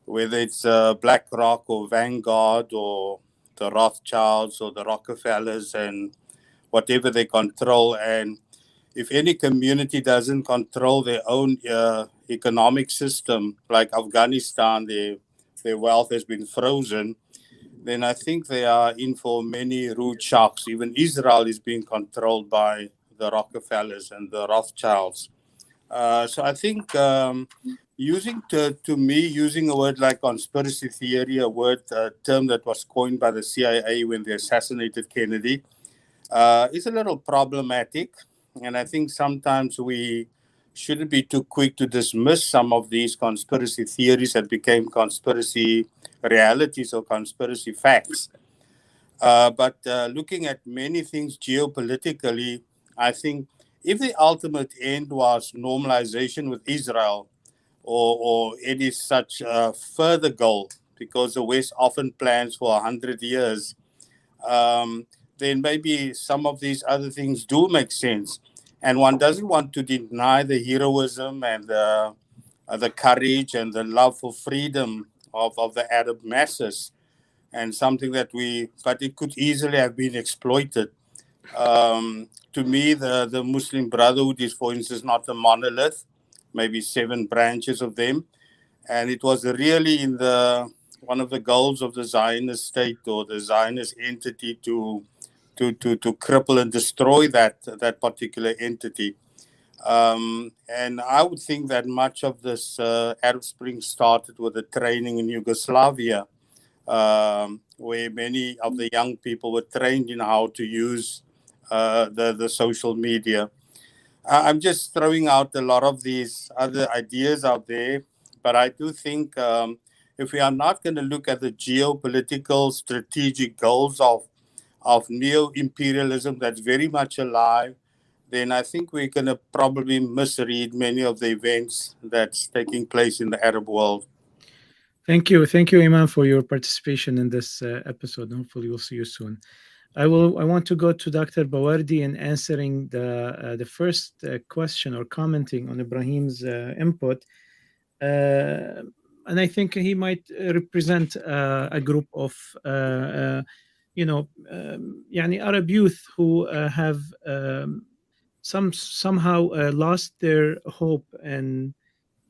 whether it's BlackRock or Vanguard or the Rothschilds or the Rockefellers and whatever they control. And if any community doesn't control their own economic system, like Afghanistan, their wealth has been frozen, then I think they are in for many rude shocks. Even Israel is being controlled by the Rockefellers and the Rothschilds. So I think using a word like conspiracy theory, a term that was coined by the CIA when they assassinated Kennedy, is a little problematic. And I think sometimes we shouldn't be too quick to dismiss some of these conspiracy theories that became conspiracy realities or conspiracy facts. But looking at many things geopolitically, I think if the ultimate end was normalization with Israel, or it is such a further goal, because the West often plans for 100 years, then maybe some of these other things do make sense. And one doesn't want to deny the heroism and the courage and the love for freedom of the Arab masses, and something but it could easily have been exploited. To me, the Muslim Brotherhood is, for instance, not a monolith, maybe 7 branches of them. And it was really in one of the goals of the Zionist state or the Zionist entity to cripple and destroy that particular entity. And I would think that much of this Arab Spring started with the training in Yugoslavia, where many of the young people were trained in how to use the social media. I'm just throwing out a lot of these other ideas out there, but I do think if we are not going to look at the geopolitical strategic goals of neo-imperialism that's very much alive, then I think we're going to probably misread many of the events that's taking place in the Arab world. Thank you, Iman, for your participation in this episode. Hopefully, we'll see you soon. I want to go to Dr. Bawardi in answering the first question or commenting on Ibrahim's input. And I think he might represent a group of Arab youth who have somehow lost their hope in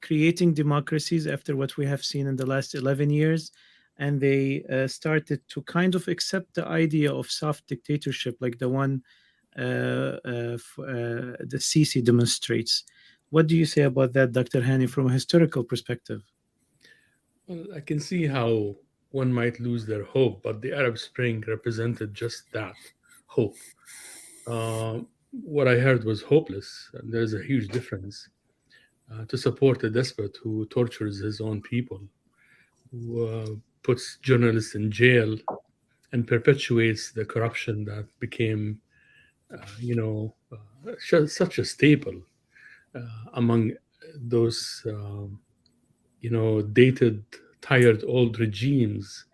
creating democracies after what we have seen in the last 11 years. And they started to kind of accept the idea of soft dictatorship like the one the Sisi demonstrates. What do you say about that, Dr. Hani, from a historical perspective? Well, I can see how one might lose their hope, but the Arab Spring represented just that, hope. What I heard was hopeless, and there's a huge difference. To support a despot who tortures his own people, who puts journalists in jail and perpetuates the corruption that became, such a staple among those, dated, tired old regimes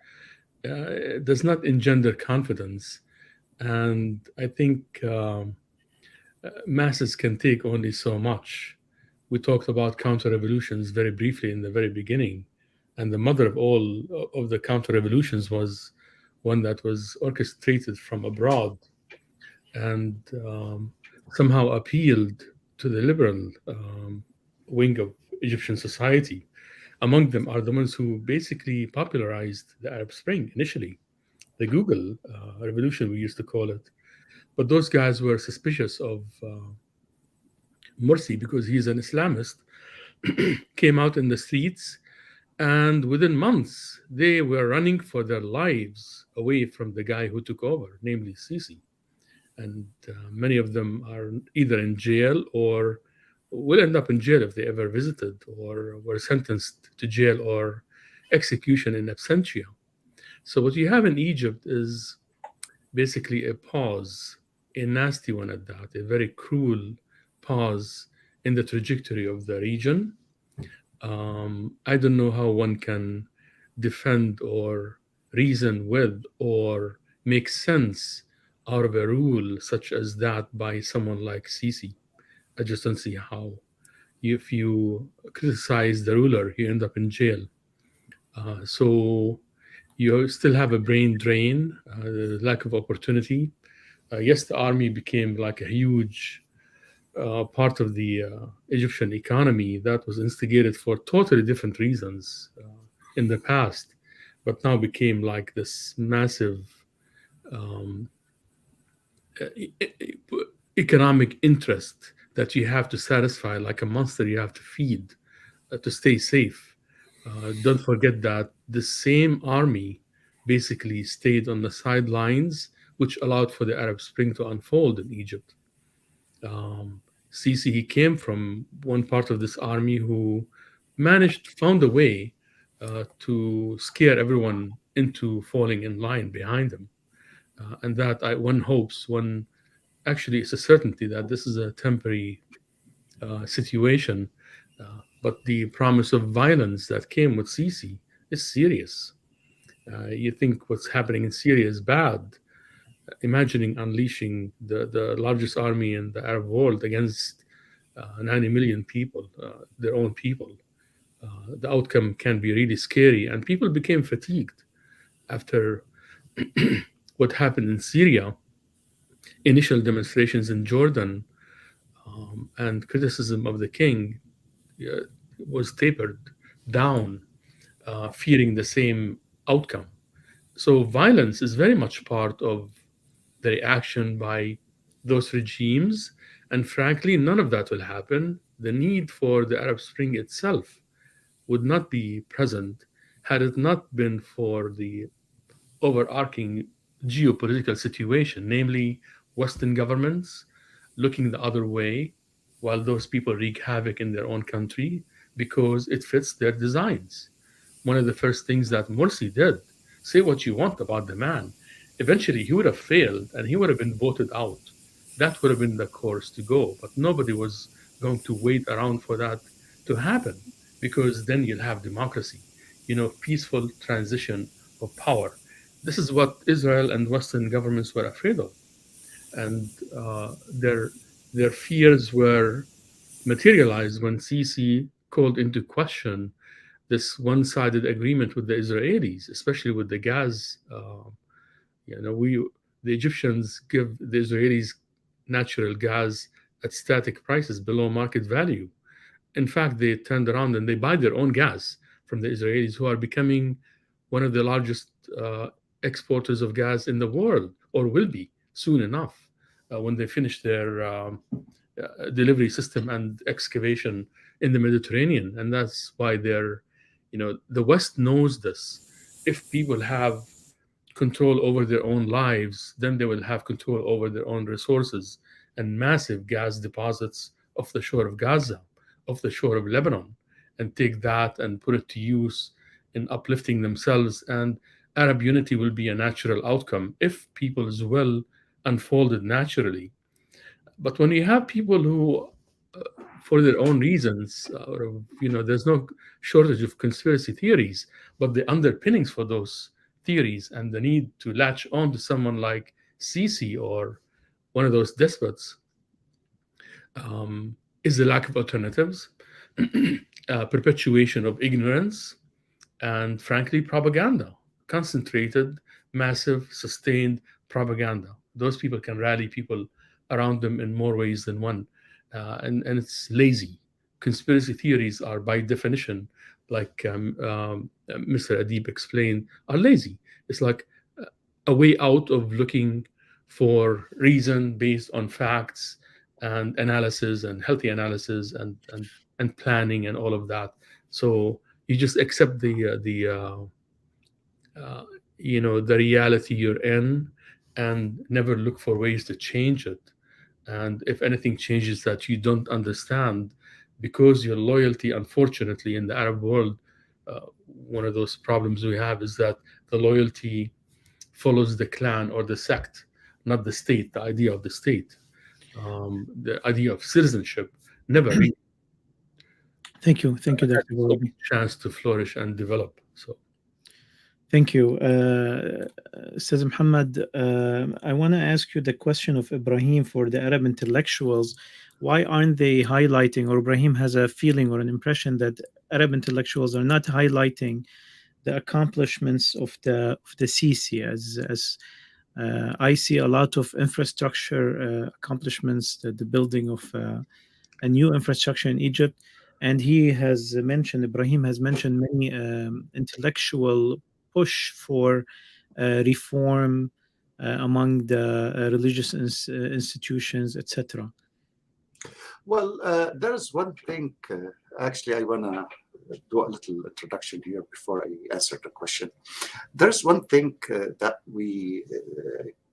does not engender confidence. And I think masses can take only so much. We talked about counter-revolutions very briefly in the very beginning. And the mother of all of the counter-revolutions was one that was orchestrated from abroad and somehow appealed to the liberal wing of Egyptian society. Among them are the ones who basically popularized the Arab Spring initially, the Google revolution, we used to call it. But those guys were suspicious of Morsi because he's an Islamist, came out in the streets, and within months, they were running for their lives away from the guy who took over, namely Sisi. And many of them are either in jail or will end up in jail if they ever visited or were sentenced to jail or execution in absentia. So what you have in Egypt is basically a pause, a nasty one at that, a very cruel pause in the trajectory of the region. I don't know how one can defend or reason with or make sense out of a rule such as that by someone like Sisi. I just don't see how. If you criticize the ruler, you end up in jail. So you still have a brain drain, lack of opportunity. Yes, the army became like a huge part of the Egyptian economy that was instigated for totally different reasons in the past, but now became like this massive economic interest that you have to satisfy, like a monster you have to feed to stay safe. Don't forget that the same army basically stayed on the sidelines, which allowed for the Arab Spring to unfold in Egypt. Sisi, he came from one part of this army who found a way to scare everyone into falling in line behind him. And that one hopes, actually it's a certainty that this is a temporary situation, but the promise of violence that came with Sisi is serious. You think what's happening in Syria is bad. Imagining unleashing the largest army in the Arab world against 90 million people, their own people. The outcome can be really scary, and people became fatigued after what happened in Syria. Initial demonstrations in Jordan and criticism of the king was tapered down, fearing the same outcome. So violence is very much part of the reaction by those regimes. And frankly, none of that will happen. The need for the Arab Spring itself would not be present had it not been for the overarching geopolitical situation, namely Western governments looking the other way while those people wreak havoc in their own country because it fits their designs. One of the first things that Morsi did, say what you want about the man, eventually he would have failed and he would have been voted out. That would have been the course to go, but nobody was going to wait around for that to happen because then you'll have democracy, peaceful transition of power. This is what Israel and Western governments were afraid of. And their fears were materialized when Sisi called into question this one-sided agreement with the Israelis, especially with the gas. The Egyptians give the Israelis natural gas at static prices below market value. In fact, they turned around and they buy their own gas from the Israelis, who are becoming one of the largest exporters of gas in the world, or will be soon enough when they finish their delivery system and excavation in the Mediterranean. And that's why the West knows this. If people have control over their own lives, then they will have control over their own resources and massive gas deposits off the shore of Gaza, off the shore of Lebanon, and take that and put it to use in uplifting themselves. And Arab unity will be a natural outcome if people's will unfolded naturally. But when you have people who, for their own reasons, there's no shortage of conspiracy theories, but the underpinnings for those theories and the need to latch on to someone like Sisi or one of those despots is the lack of alternatives, perpetuation of ignorance, and frankly, propaganda, concentrated, massive, sustained propaganda. Those people can rally people around them in more ways than one. And it's lazy. Conspiracy theories are, by definition, like Mr. Adib explained, are lazy. It's like a way out of looking for reason based on facts and analysis and healthy analysis and planning and all of that. So you just accept the reality you're in and never look for ways to change it. And if anything changes that you don't understand, because your loyalty, unfortunately, in the Arab world, one of those problems we have is that the loyalty follows the clan or the sect, not the state, the idea of the state. The idea of citizenship never really Thank you, Dr. Ghoraibi. chance to flourish and develop. So, thank you, Ustaz Muhammad. I want to ask you the question of Ibrahim for the Arab intellectuals. Why aren't they highlighting, or Ibrahim has a feeling or an impression that Arab intellectuals are not highlighting the accomplishments of the Sisi, as I see a lot of infrastructure accomplishments, the building of a new infrastructure in Egypt, and Ibrahim has mentioned many intellectual push for reform among the religious institutions, etc. Well, there's one thing, actually, I want to do a little introduction here before I answer the question. There's one thing that we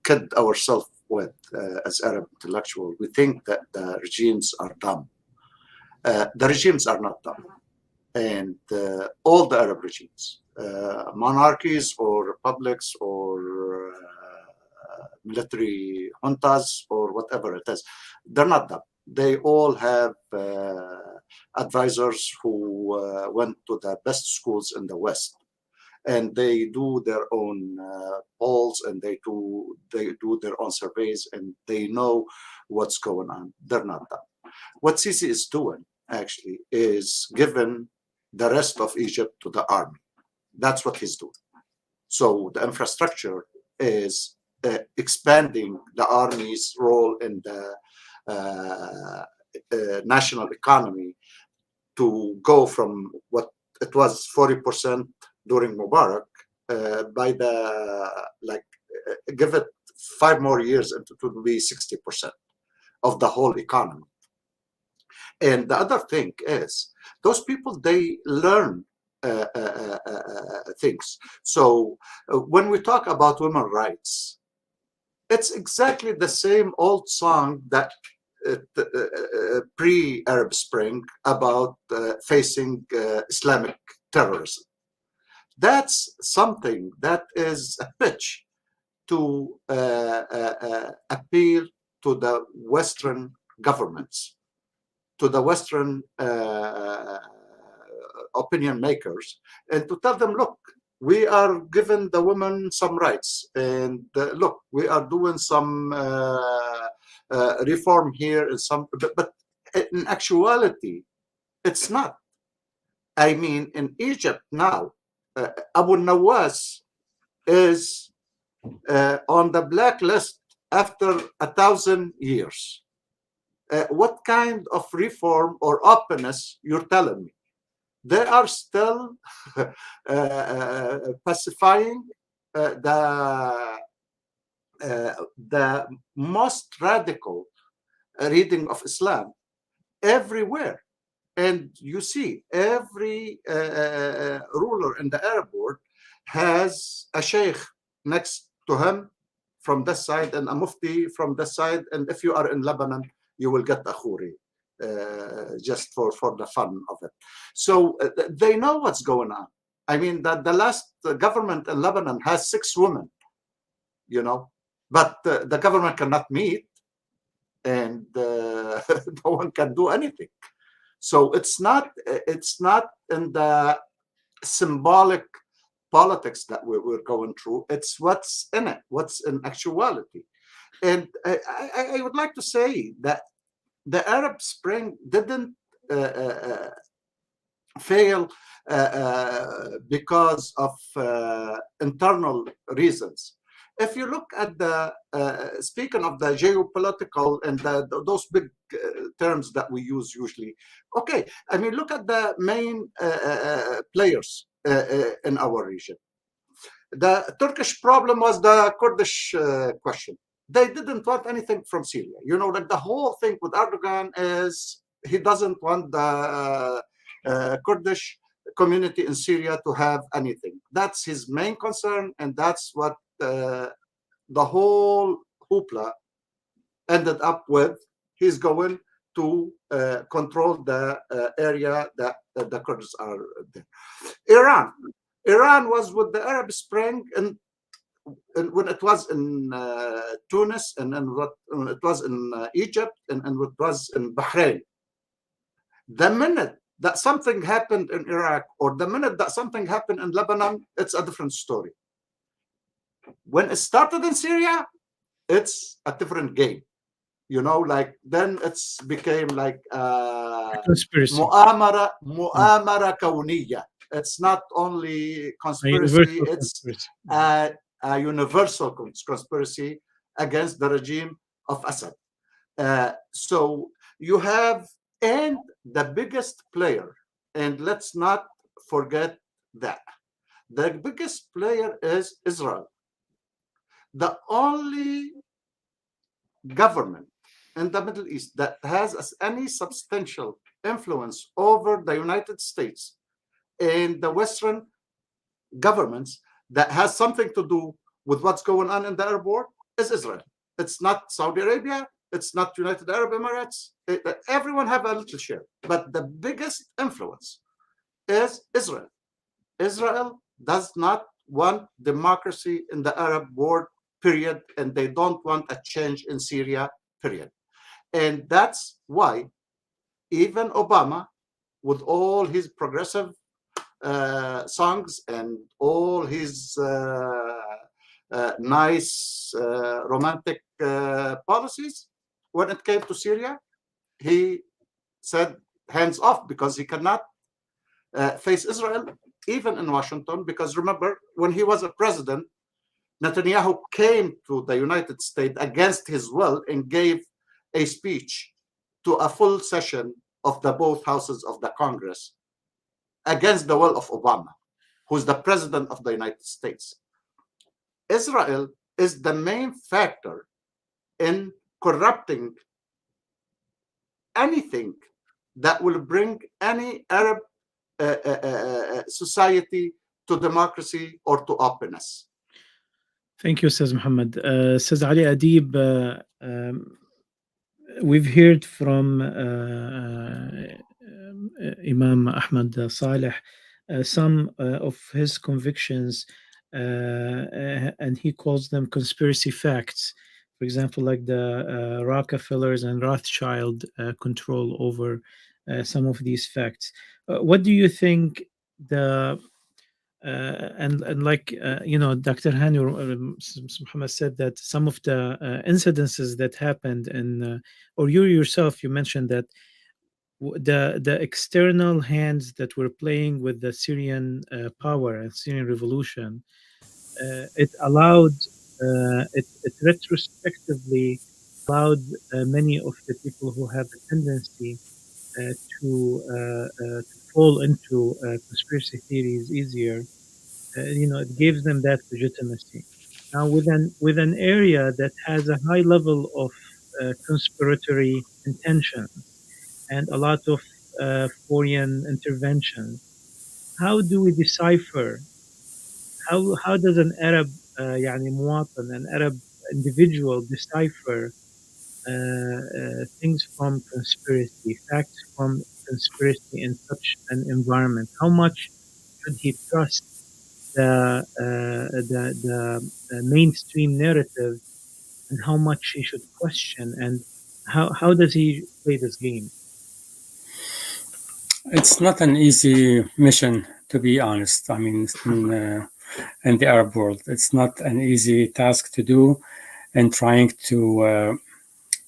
kid ourselves with as Arab intellectuals. We think that the regimes are dumb. The regimes are not dumb. And all the Arab regimes, monarchies or republics or military juntas or whatever it is, they're not dumb. They all have advisors who went to the best schools in the West, and they do their own polls, and they do their own surveys, and they know what's going on. They're not dumb. What Sisi is doing actually is giving the rest of Egypt to the army. That's what he's doing. So the infrastructure is expanding the army's role in the national economy to go from what it was 40% during Mubarak by give it 5 more years and it would be 60% of the whole economy. And the other thing is those people, they learn things. So when we talk about women's rights, it's exactly the same old song that pre-Arab Spring about facing Islamic terrorism. That's something that is a pitch to appeal to the Western governments, to the Western opinion makers, and to tell them, look, we are giving the women some rights, and look, we are doing some reform here, and but in actuality, it's not. I mean, in Egypt now, Abu Nawas is on the blacklist after 1,000 years. What kind of reform or openness you're telling me? They are still pacifying the most radical reading of Islam everywhere. And you see, every ruler in the Arab world has a sheikh next to him from this side and a mufti from this side. And if you are in Lebanon, you will get a khuri. Just for the fun of it. So they know what's going on. I mean, that the last government in Lebanon has 6 women, but the government cannot meet, and no one can do anything. So it's not in the symbolic politics that we're going through. It's what's in it, what's in actuality. And I would like to say that the Arab Spring didn't fail because of internal reasons. If you look at the, speaking of the geopolitical and those big terms that we use usually, okay, I mean, look at the main players in our region. The Turkish problem was the Kurdish question. They didn't want anything from Syria. You know, like the whole thing with Erdogan is he doesn't want the Kurdish community in Syria to have anything. That's his main concern, and that's what the whole hoopla ended up with. He's going to control the area that the Kurds are there. Iran was with the Arab Spring, and when it was in Tunis, and what it was in Egypt, and what was in Bahrain. The minute that something happened in Iraq, or the minute that something happened in Lebanon, it's a different story. When it started in Syria, it's a different game. You know, like then it's became like conspiracy. mu'amara kawniya. It's not only conspiracy, it's a universal conspiracy against the regime of Assad. So you have, and the biggest player, and let's not forget that, the biggest player is Israel. The only government in the Middle East that has any substantial influence over the United States and the Western governments that has something to do with what's going on in the Arab world is Israel. It's not Saudi Arabia. It's not United Arab Emirates. Everyone have a little share. But the biggest influence is Israel. Israel does not want democracy in the Arab world, period. And they don't want a change in Syria, period. And that's why even Obama, with all his progressive songs and all his nice romantic policies, when it came to Syria, he said hands off, because he cannot face Israel, even in Washington. Because remember, when he was a president, Netanyahu came to the United States against his will and gave a speech to a full session of the both houses of the Congress against the will of Obama, who's the president of the United States. Israel is the main factor in corrupting anything that will bring any Arab society to democracy or to openness. Thank you, Ustaz Muhammad. Ustaz Ali Adib, we've heard from Imam Ahmad Saleh some of his convictions, and he calls them conspiracy facts. For example, like the Rockefellers and Rothschild control over some of these facts. What do you think the and like you know, Dr. Hani Muhammad said that some of the incidences that happened, and or you yourself, you mentioned that the external hands that were playing with the Syrian power and Syrian revolution, it allowed, it retrospectively allowed many of the people who have a tendency to fall into conspiracy theories easier. You know, it gives them that legitimacy. Now, with an area that has a high level of conspiratory intention and a lot of foreign intervention, how do we decipher? How does an Arab, يعني مواطن, an Arab individual, decipher things from conspiracy, facts from conspiracy in such an environment? How much should he trust the mainstream narrative, and how much he should question, and how does he play this game? It's not an easy mission, to be honest. I mean, in the Arab world. It's not an easy task to do, and trying to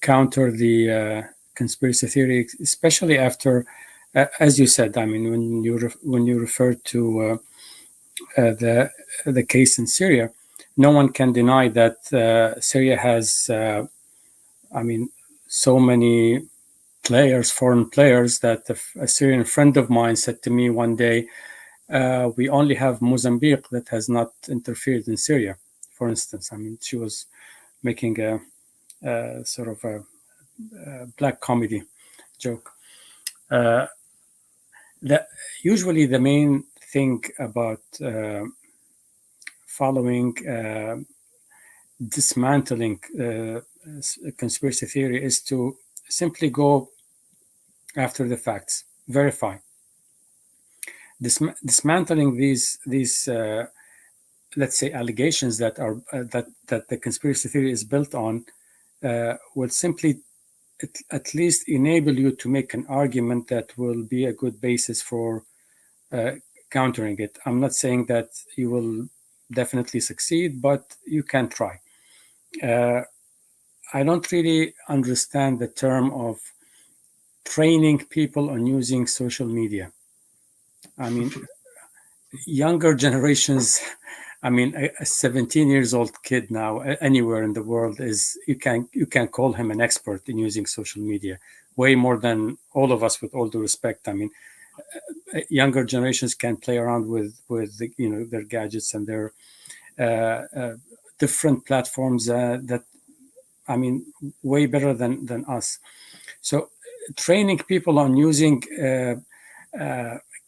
counter the conspiracy theory, especially after, as you said, I mean, when you refer to the case in Syria, no one can deny that Syria has, I mean, so many players, foreign players, that a Syrian friend of mine said to me one day, we only have Mozambique that has not interfered in Syria, for instance. I mean, she was making a sort of a black comedy joke. Usually the main thing about following dismantling conspiracy theory is to simply go after the facts, verify. Dismantling these let's say allegations that are that the conspiracy theory is built on will simply at least enable you to make an argument that will be a good basis for countering it. I'm not saying that you will definitely succeed, but you can try. I don't really understand the term of training people on using social media. I mean, younger generations, I mean, a 17 years old kid now anywhere in the world is, you can call him an expert in using social media, way more than all of us, with all due respect. I mean, younger generations can play around with their gadgets and their different platforms that, I mean, way better than us. So training people on using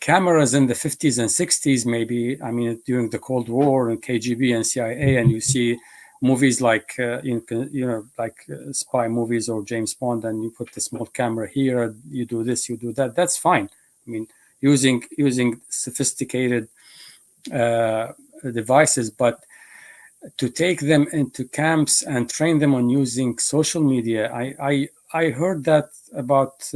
cameras in the 50s and 60s, maybe, I mean, during the Cold War and KGB and CIA, and you see movies like, like spy movies or James Bond, and you put the small camera here, you do this, you do that, that's fine. I mean, using sophisticated devices, but to take them into camps and train them on using social media, I heard that about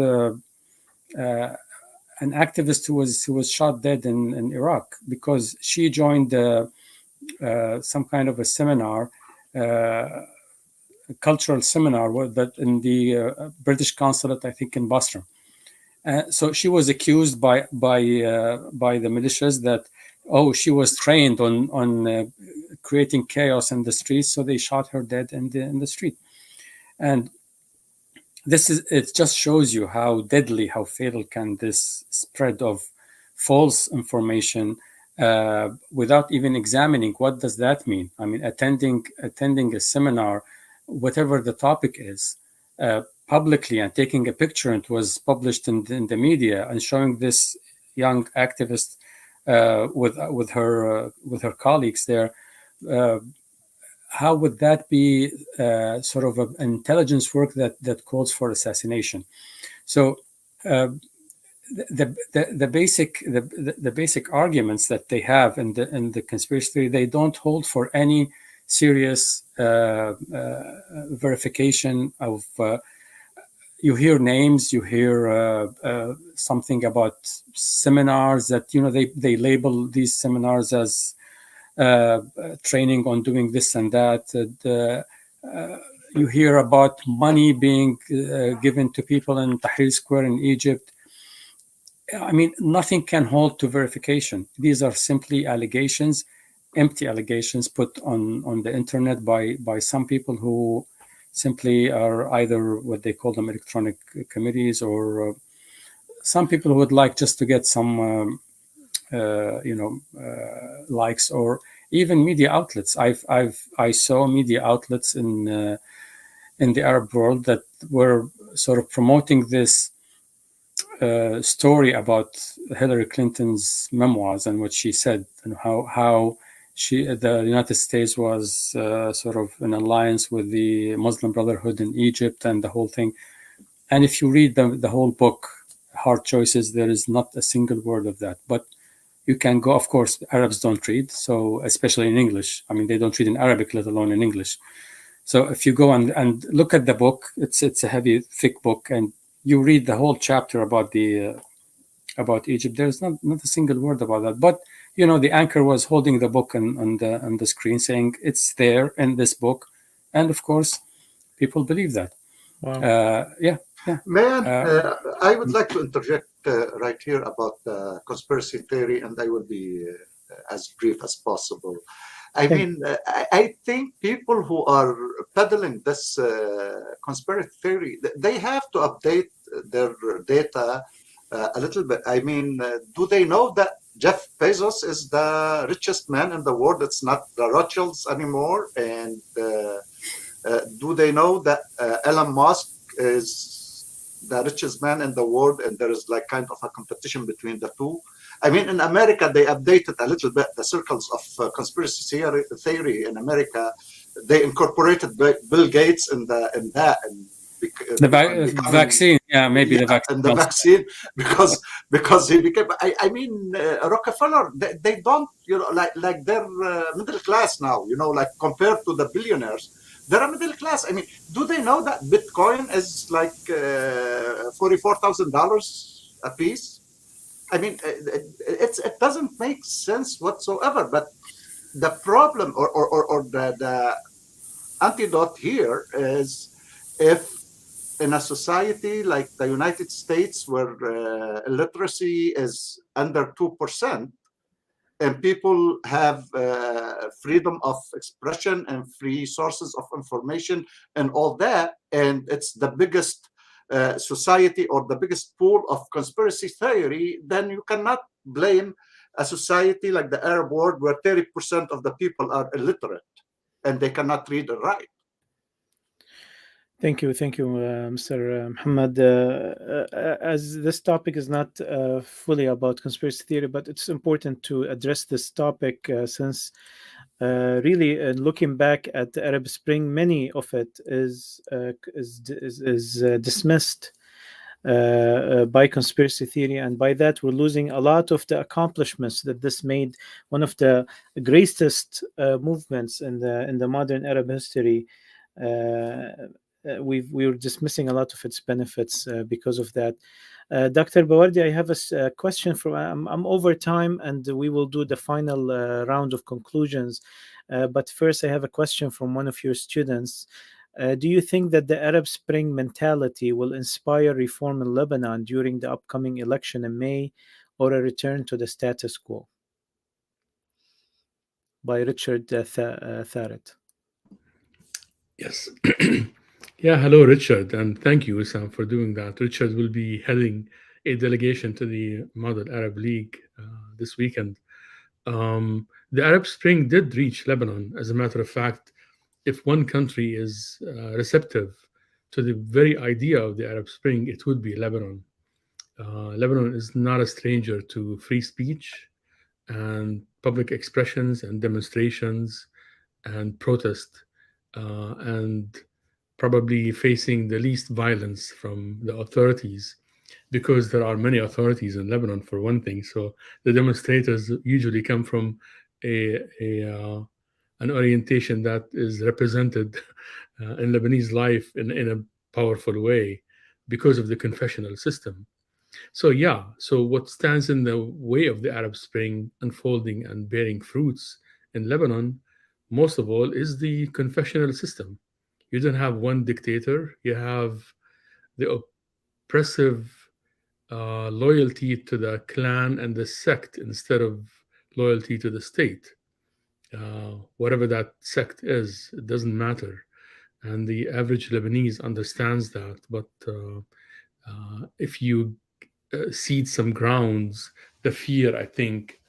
an activist who was shot dead in Iraq because she joined some kind of a seminar, a cultural seminar, that in the British consulate, I think, in Basra. So she was accused by the militias that, oh, she was trained on creating chaos in the streets, so they shot her dead in the street. And it just shows you how deadly, how fatal can this spread of false information without even examining what does that mean. I mean, attending a seminar, whatever the topic is, publicly, and taking a picture, and it was published in the media, and showing this young activist with her colleagues there, how would that be sort of an intelligence work that calls for assassination? So the basic arguments that they have in the conspiracy theory, they don't hold for any serious verification of. You hear names, you hear something about seminars that, they label these seminars as training on doing this and that. You hear about money being given to people in Tahrir Square in Egypt. I mean, nothing can hold to verification. These are simply allegations, empty allegations put on the internet by some people who simply are either what they call them electronic committees, or some people who would like just to get some likes, or even media outlets. I saw media outlets in the Arab world that were sort of promoting this story about Hillary Clinton's memoirs and what she said, and how the United States was sort of in alliance with the Muslim Brotherhood in Egypt and the whole thing. And if you read the whole book, Hard Choices, there is not a single word of that. But you can go, of course, Arabs don't read, so especially in English. I mean, they don't read in Arabic, let alone in English. So if you go and look at the book, it's a heavy, thick book, and you read the whole chapter about Egypt. There's not a single word about that. But the anchor was holding the book on the screen, saying it's there in this book, and of course, people believe that. Wow. Man, I would like to interject right here about conspiracy theory, and I will be as brief as possible. I think people who are peddling this conspiracy theory, they have to update their data a little bit. I mean, do they know that Jeff Bezos is the richest man in the world? It's not the Rothschilds anymore. And do they know that Elon Musk is the richest man in the world, and there is like kind of a competition between the two? I mean, in America, they updated a little bit the circles of conspiracy theory in America. They incorporated Bill Gates in that. And vaccine, maybe the vaccine. And the vaccine, because he became. I mean, Rockefeller. They don't, like they're middle class now. Like compared to the billionaires, they're a middle class. I mean, do they know that Bitcoin is like $44,000 a piece? I mean, it doesn't make sense whatsoever. But the problem or the antidote here is, if in a society like the United States, where illiteracy is under 2%, and people have freedom of expression and free sources of information and all that, and it's the biggest society or the biggest pool of conspiracy theory, then you cannot blame a society like the Arab world, where 30% of the people are illiterate and they cannot read and write. Thank you, Mr. Muhammad. As this topic is not fully about conspiracy theory, but it's important to address this topic since really, looking back at the Arab Spring, many of it is dismissed by conspiracy theory, and by that we're losing a lot of the accomplishments that this made one of the greatest movements in the modern Arab history. We're dismissing a lot of its benefits because of that. Dr. Bawardi, I have a question I'm over time, and we will do the final round of conclusions. But first, I have a question from one of your students. Do you think that the Arab Spring mentality will inspire reform in Lebanon during the upcoming election in May, or a return to the status quo? By Richard Tharet. Yes. Yeah, hello, Richard, and thank you, Wissam, for doing that. Richard will be heading a delegation to the Model Arab League this weekend. The Arab Spring did reach Lebanon. As a matter of fact, if one country is receptive to the very idea of the Arab Spring, it would be Lebanon. Lebanon is not a stranger to free speech and public expressions and demonstrations and protest, and probably facing the least violence from the authorities, because there are many authorities in Lebanon, for one thing. So the demonstrators usually come from an orientation that is represented in Lebanese life in a powerful way because of the confessional system. So what stands in the way of the Arab Spring unfolding and bearing fruits in Lebanon, most of all, is the confessional system. You don't have one dictator. You have the oppressive loyalty to the clan and the sect instead of loyalty to the state. Whatever that sect is, it doesn't matter. And the average Lebanese understands that. But if you cede some grounds, the fear, I think,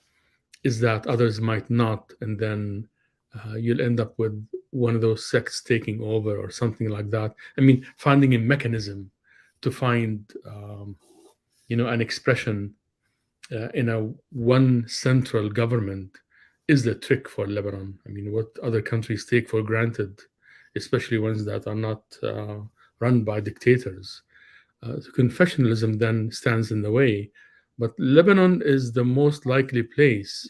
is that others might not, and then you'll end up with one of those sects taking over or something like that. I mean, finding a mechanism to find, an expression in a one central government is the trick for Lebanon. I mean, what other countries take for granted, especially ones that are not run by dictators. Confessionalism then stands in the way. But Lebanon is the most likely place,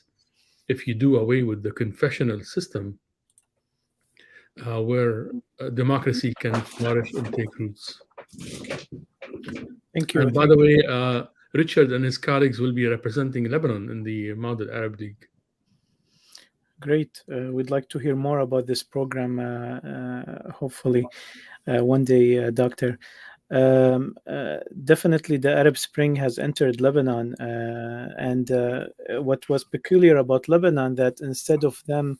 if you do away with the confessional system, where democracy can flourish and take roots. Thank you. And by the way, Richard and his colleagues will be representing Lebanon in the Model Arab League. Great. We'd like to hear more about this program, hopefully, one day, Doctor. Definitely, the Arab Spring has entered Lebanon, and what was peculiar about Lebanon that instead of them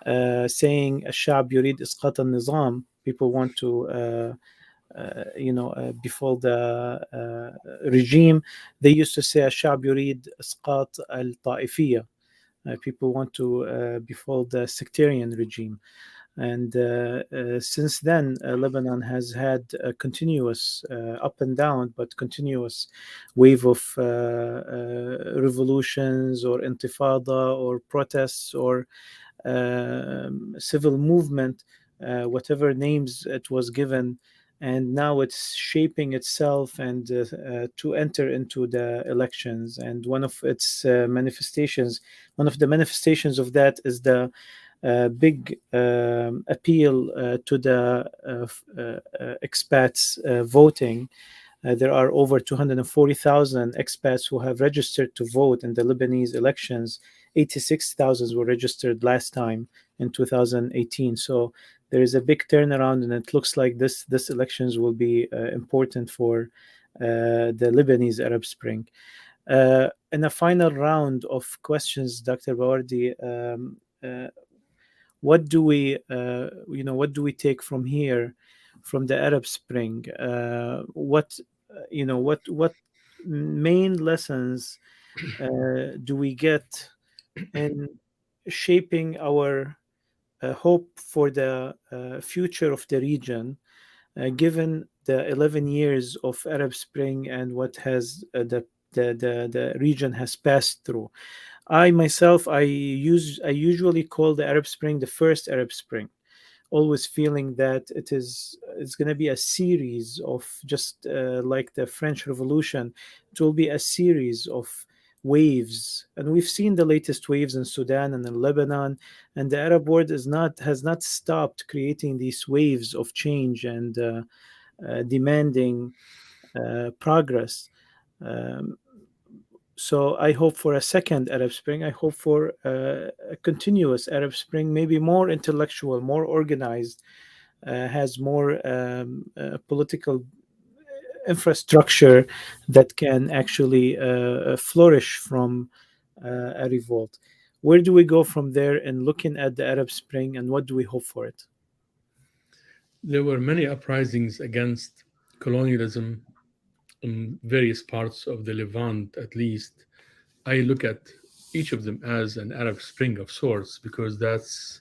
saying الشعب يريد إسقاط النظام, people want to befall the regime, they used to say الشعب يريد إسقاط الطائفية. People want to befall the sectarian regime. And since then, Lebanon has had a continuous, up and down, but continuous wave of revolutions or intifada or protests or civil movement, whatever names it was given. And now it's shaping itself and to enter into the elections. And one of its manifestations, one of the manifestations of that is the big appeal to the expats voting. There are over 240,000 expats who have registered to vote in the Lebanese elections. 86,000 were registered last time in 2018. So there is a big turnaround, and it looks like this elections will be important for the Lebanese Arab Spring. In a final round of questions, Dr. Bawardi, what do we take from here, from the Arab Spring? What main lessons do we get in shaping our hope for the future of the region, given the 11 years of Arab Spring and what has the region has passed through? I myself, I usually call the Arab Spring the first Arab Spring, always feeling that it's going to be a series of, just like the French Revolution, it will be a series of waves. And we've seen the latest waves in Sudan and in Lebanon, and the Arab world has not stopped creating these waves of change and demanding progress. So I hope for a second Arab Spring. I hope for a continuous Arab Spring, maybe more intellectual, more organized, has more political infrastructure that can actually flourish from a revolt. Where do we go from there in looking at the Arab Spring, and what do we hope for it? There were many uprisings against colonialism in various parts of the Levant, at least. I look at each of them as an Arab Spring of sorts, because that's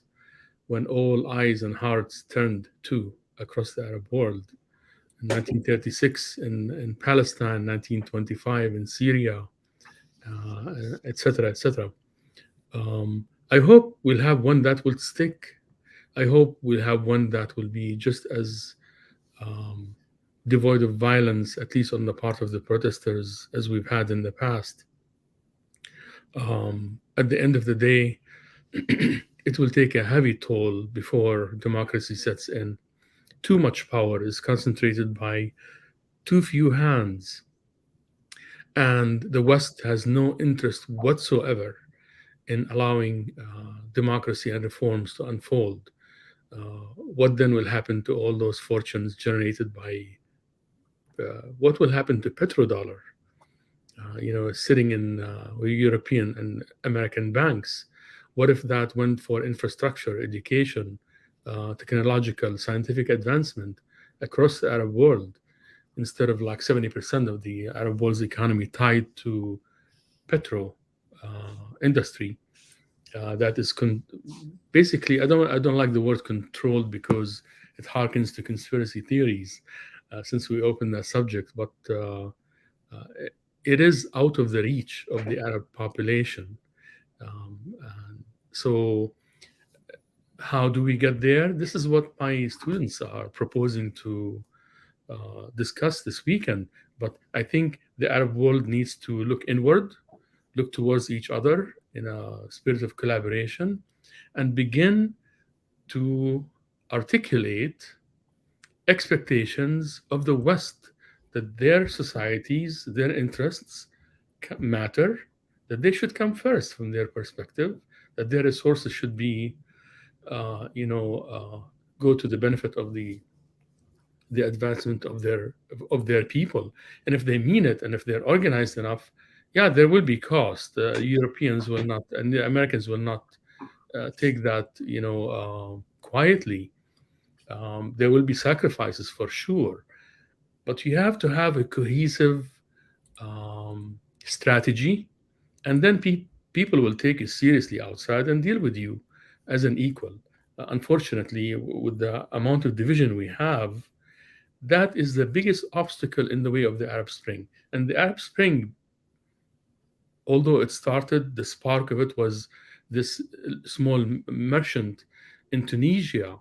when all eyes and hearts turned to across the Arab world. In 1936 in Palestine, 1925 in Syria, etc., etc. I hope we'll have one that will stick. I hope we'll have one that will be just as devoid of violence, at least on the part of the protesters, as we've had in the past. At the end of the day, it will take a heavy toll before democracy sets in. Too much power is concentrated by too few hands, and the West has no interest whatsoever in allowing democracy and reforms to unfold. What then will happen to all those fortunes generated by what will happen to petrodollar, sitting in European and American banks? What if that went for infrastructure, education, technological, scientific advancement across the Arab world, instead of like 70% of the Arab world's economy tied to petro industry? That is basically, I don't like the word controlled because it harkens to conspiracy theories, since we opened that subject, but it is out of the reach of the Arab population. So how do we get there? This is what my students are proposing to discuss this weekend. But I think the Arab world needs to look inward, look towards each other in a spirit of collaboration, and begin to articulate expectations of the West, that their societies, their interests matter, that they should come first from their perspective, that their resources should be, go to the benefit of the advancement of their people. And if they mean it, and if they're organized enough, yeah, there will be cost. Europeans will not, and the Americans will not take that, quietly. There will be sacrifices for sure, but you have to have a cohesive strategy, and then people will take you seriously outside and deal with you as an equal. Unfortunately, with the amount of division we have, that is the biggest obstacle in the way of the Arab Spring. And the Arab Spring, although it started, the spark of it was this small merchant in Tunisia.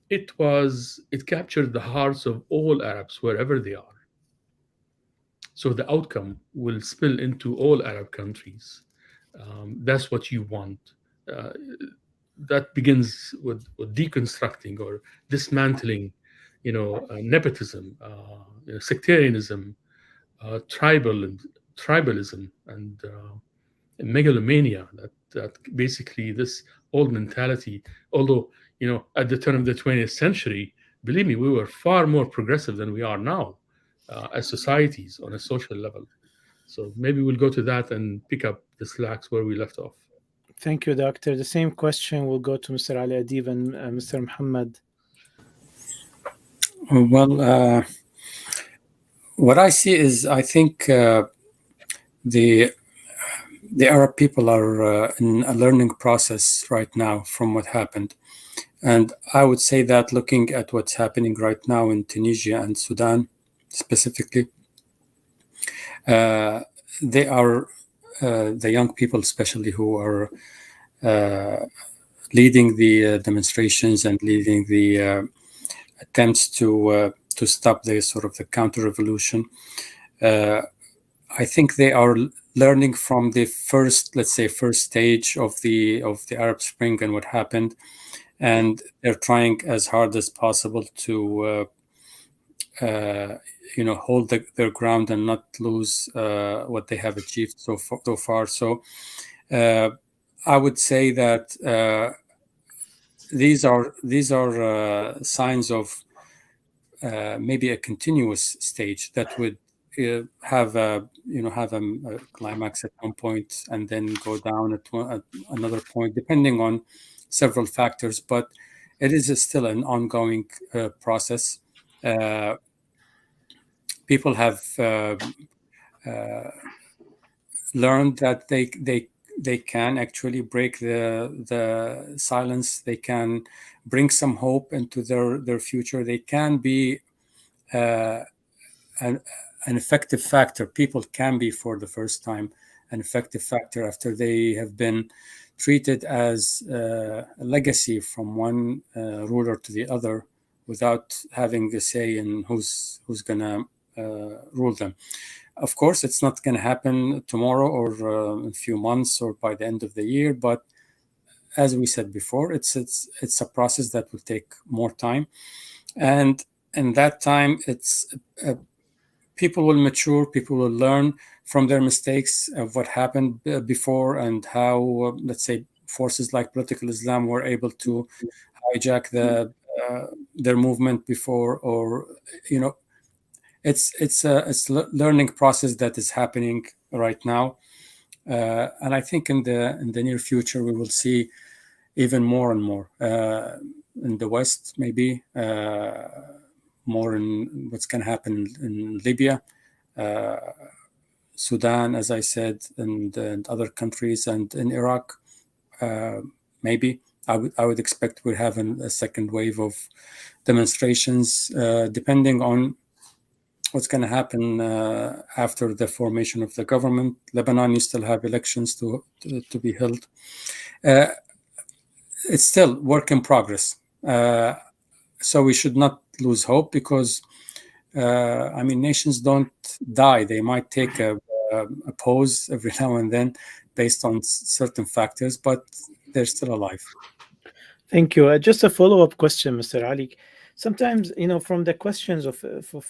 It captured the hearts of all Arabs wherever they are. So the outcome will spill into all Arab countries. That's what you want. That begins with deconstructing or dismantling, nepotism, sectarianism, tribalism, and megalomania. That basically this old mentality. Although at the turn of the 20th century, believe me, we were far more progressive than we are now as societies on a social level. So maybe we'll go to that and pick up the slacks where we left off. Thank you, Doctor. The same question will go to Mr. Ali Adib and Mr. Muhammad. Well, what I see is, I think the Arab people are in a learning process right now from what happened. And I would say that looking at what's happening right now in Tunisia and Sudan specifically, they are the young people especially who are leading the demonstrations and leading the attempts to stop the sort of the counter-revolution. I think they are learning from the first stage of the Arab Spring and what happened, and they're trying as hard as possible to hold their ground and not lose what they have achieved so far. So I would say that these are signs of maybe a continuous stage that would have a climax at one point and then go down at another point, depending on several factors. But it is still an ongoing process. People have learned that they can actually break the silence. They can bring some hope into their future. They can be an effective factor. People can be, for the first time, an effective factor after they have been treated as a legacy from one ruler to the other without having a say in who's going to rule them. Of course, it's not going to happen tomorrow or in a few months or by the end of the year. But as we said before, it's a process that will take more time, and in that time, people will mature. People will learn from their mistakes of what happened before and how, let's say, forces like political Islam were able to hijack their movement before, or it's a learning process that is happening right now, and I think in the near future we will see even more and more in the West, maybe more in what's going to happen in Libya, Sudan, as I said, and other countries, and in Iraq. Maybe I would expect we'll have a second wave of demonstrations, depending on what's going to happen after the formation of the government. Lebanon, you still have elections to be held. It's still work in progress. So we should not lose hope, because nations don't die. They might take a pause every now and then based on certain factors, but they're still alive. Thank you. Just a follow-up question, Mr. Ali. Sometimes, from the questions of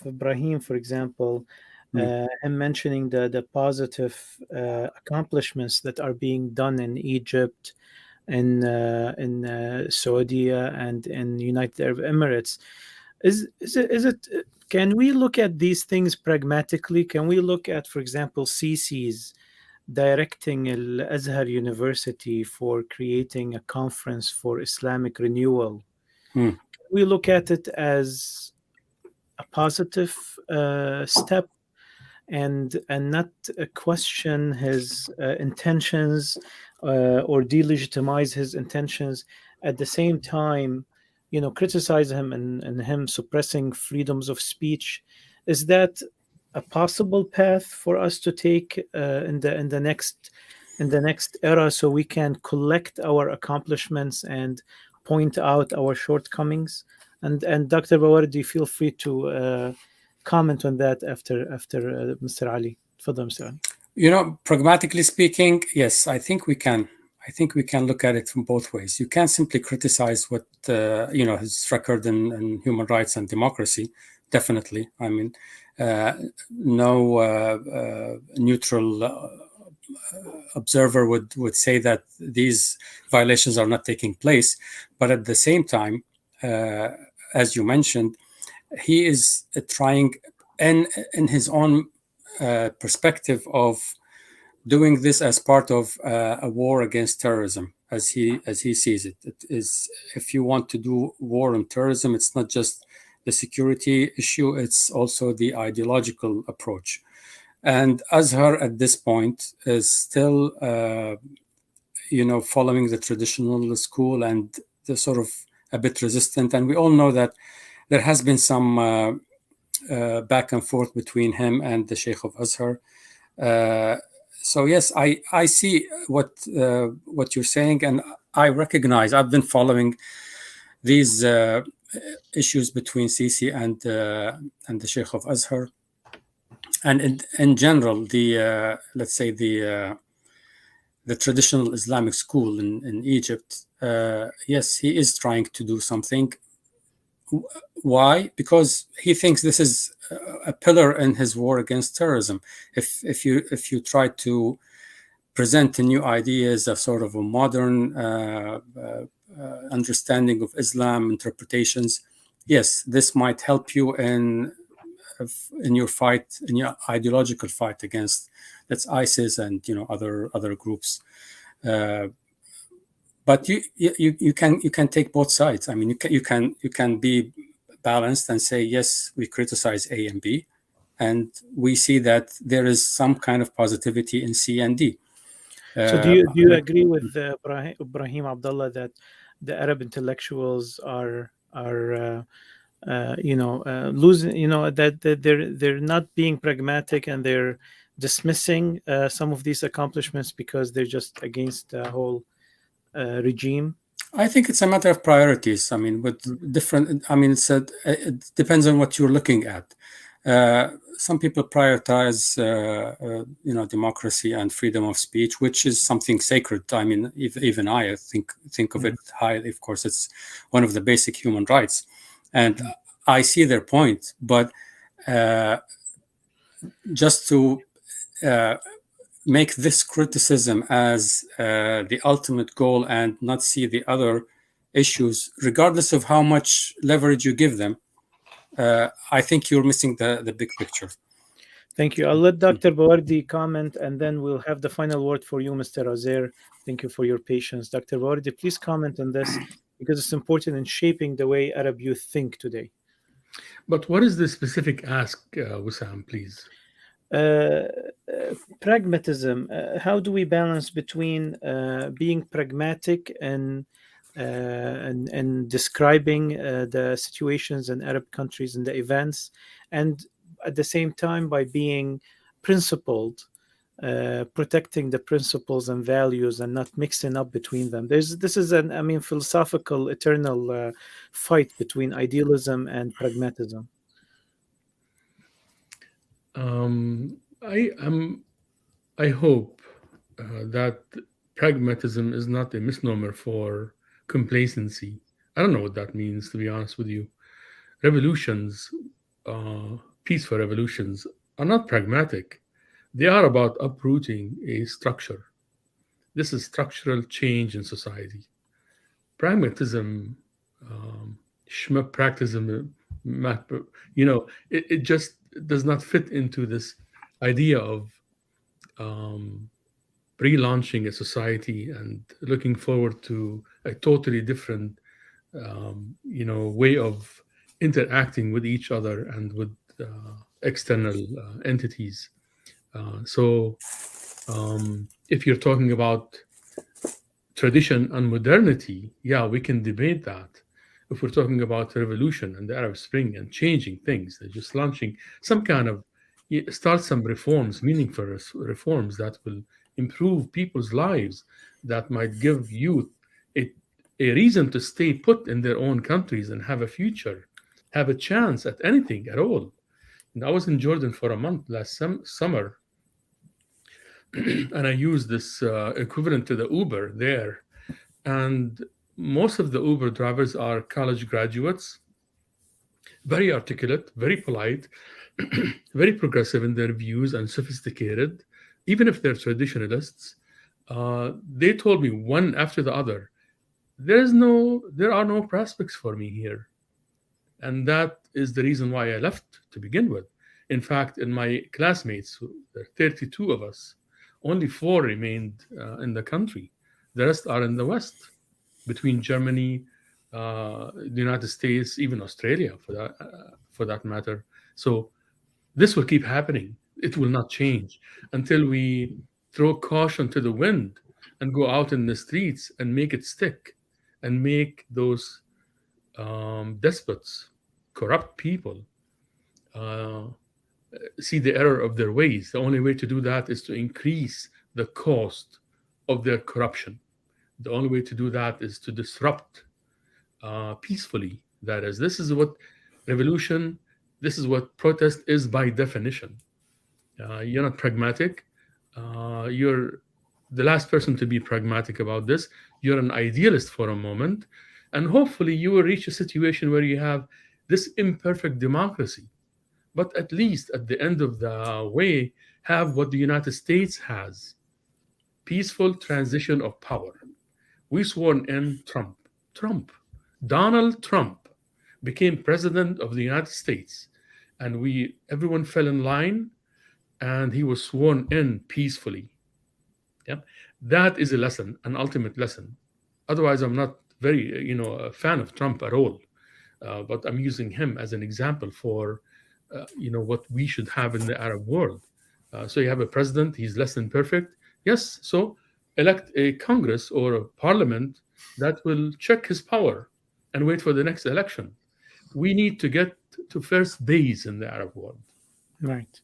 Ibrahim, for example, and mentioning the positive accomplishments that are being done in Egypt, in Saudi and in United Arab Emirates. Is it? Can we look at these things pragmatically? Can we look at, for example, Sisi's directing Al-Azhar University for creating a conference for Islamic renewal? Can we look at it as a positive step and not question his intentions or delegitimize his intentions, at the same time, criticize him and him suppressing freedoms of speech? Is that a possible path for us to take in the next era, so we can collect our accomplishments and point out our shortcomings? And Dr. Bawardi, feel free to comment on that after Mr. Ali. Tfadal, Mr. Ali. Pragmatically speaking, yes, I think we can. I think we can look at it from both ways. You can't simply criticize what his record in human rights and democracy. Definitely, I mean, no neutral observer would say that these violations are not taking place. But at the same time, as you mentioned, he is trying, in his own perspective, of doing this as part of a war against terrorism, as he sees it. It is, if you want to do war on terrorism, it's not just the security issue, it's also the ideological approach. And Azhar at this point is still, following the traditional school and the sort of a bit resistant. And we all know that there has been some back and forth between him and the Sheikh of Azhar. So yes, I see what you're saying, and I recognize, I've been following these issues between Sisi and the Sheikh of Azhar, and in general, the let's say the traditional Islamic school in Egypt. Yes, he is trying to do something. Why? Because he thinks this is a pillar in his war against terrorism. If you try to present new ideas, a sort of a modern understanding of Islam, interpretations, yes, this might help you in your fight, in your ideological fight against, that's ISIS and other groups. But you can take both sides. I mean, you can be balanced and say, yes, we criticize A and B, and we see that there is some kind of positivity in C and D. So do you agree with Ibrahim Abdullah that the Arab intellectuals are losing, that they're not being pragmatic, and they're dismissing some of these accomplishments because they're just against the whole regime? I think it's a matter of priorities. I mean, with different, I mean, it depends on what you're looking at. Some people prioritize, democracy and freedom of speech, which is something sacred. I mean, even I think of it highly. Of course, it's one of the basic human rights, and I see their point. But just to make this criticism as the ultimate goal and not see the other issues, regardless of how much leverage you give them, I think you're missing the big picture. Thank you. I'll let Dr. Bawardi comment, and then we'll have the final word for you, Mr. Azer. Thank you for your patience. Dr. Bawardi, please comment on this, because it's important in shaping the way Arab youth think today. But what is the specific ask, Wissam, please? Pragmatism. How do we balance between being pragmatic and describing the situations in Arab countries and the events, and at the same time by being principled, protecting the principles and values and not mixing up between them? This is an philosophical eternal fight between idealism and pragmatism. I hope that pragmatism is not a misnomer for complacency. I don't know what that means, to be honest with you. Revolutions, peaceful revolutions, are not pragmatic. They are about uprooting a structure. This is structural change in society. Pragmatism, practicism, it just does not fit into this idea of relaunching a society and looking forward to a totally different, way of interacting with each other and with external entities. So if you're talking about tradition and modernity, yeah, we can debate that. If we're talking about the revolution and the Arab Spring and changing things, they're just launching some kind of, start some reforms, meaningful reforms that will improve people's lives, that might give youth a reason to stay put in their own countries and have a future, have a chance at anything at all. And I was in Jordan for a month last summer, and I used this equivalent to the Uber there. And most of the Uber drivers are college graduates, very articulate, very polite, very progressive in their views and sophisticated, even if they're traditionalists. They told me one after the other, there are no prospects for me here. And that is the reason why I left to begin with. In fact, in my classmates, there are 32 of us, only 4 remained in the country. The rest are in the West, between Germany, the United States, even Australia, for that matter. So this will keep happening. It will not change until we throw caution to the wind and go out in the streets and make it stick, and make those despots, corrupt people, see the error of their ways. The only way to do that is to increase the cost of their corruption. The only way to do that is to disrupt peacefully. That is, this is what revolution, this is what protest is by definition. You're not pragmatic. You're the last person to be pragmatic about this. You're an idealist for a moment, and hopefully you will reach a situation where you have this imperfect democracy, but at least at the end of the way, have what the United States has: peaceful transition of power. We sworn in Trump. Donald Trump became president of the United States, and everyone fell in line, and he was sworn in peacefully. Yeah, that is a lesson, an ultimate lesson. Otherwise, I'm not very, a fan of Trump at all. But I'm using him as an example for, what we should have in the Arab world. So you have a president, he's less than perfect. Yes, so elect a Congress or a parliament that will check his power and wait for the next election. We need to get to first base in the Arab world. Right.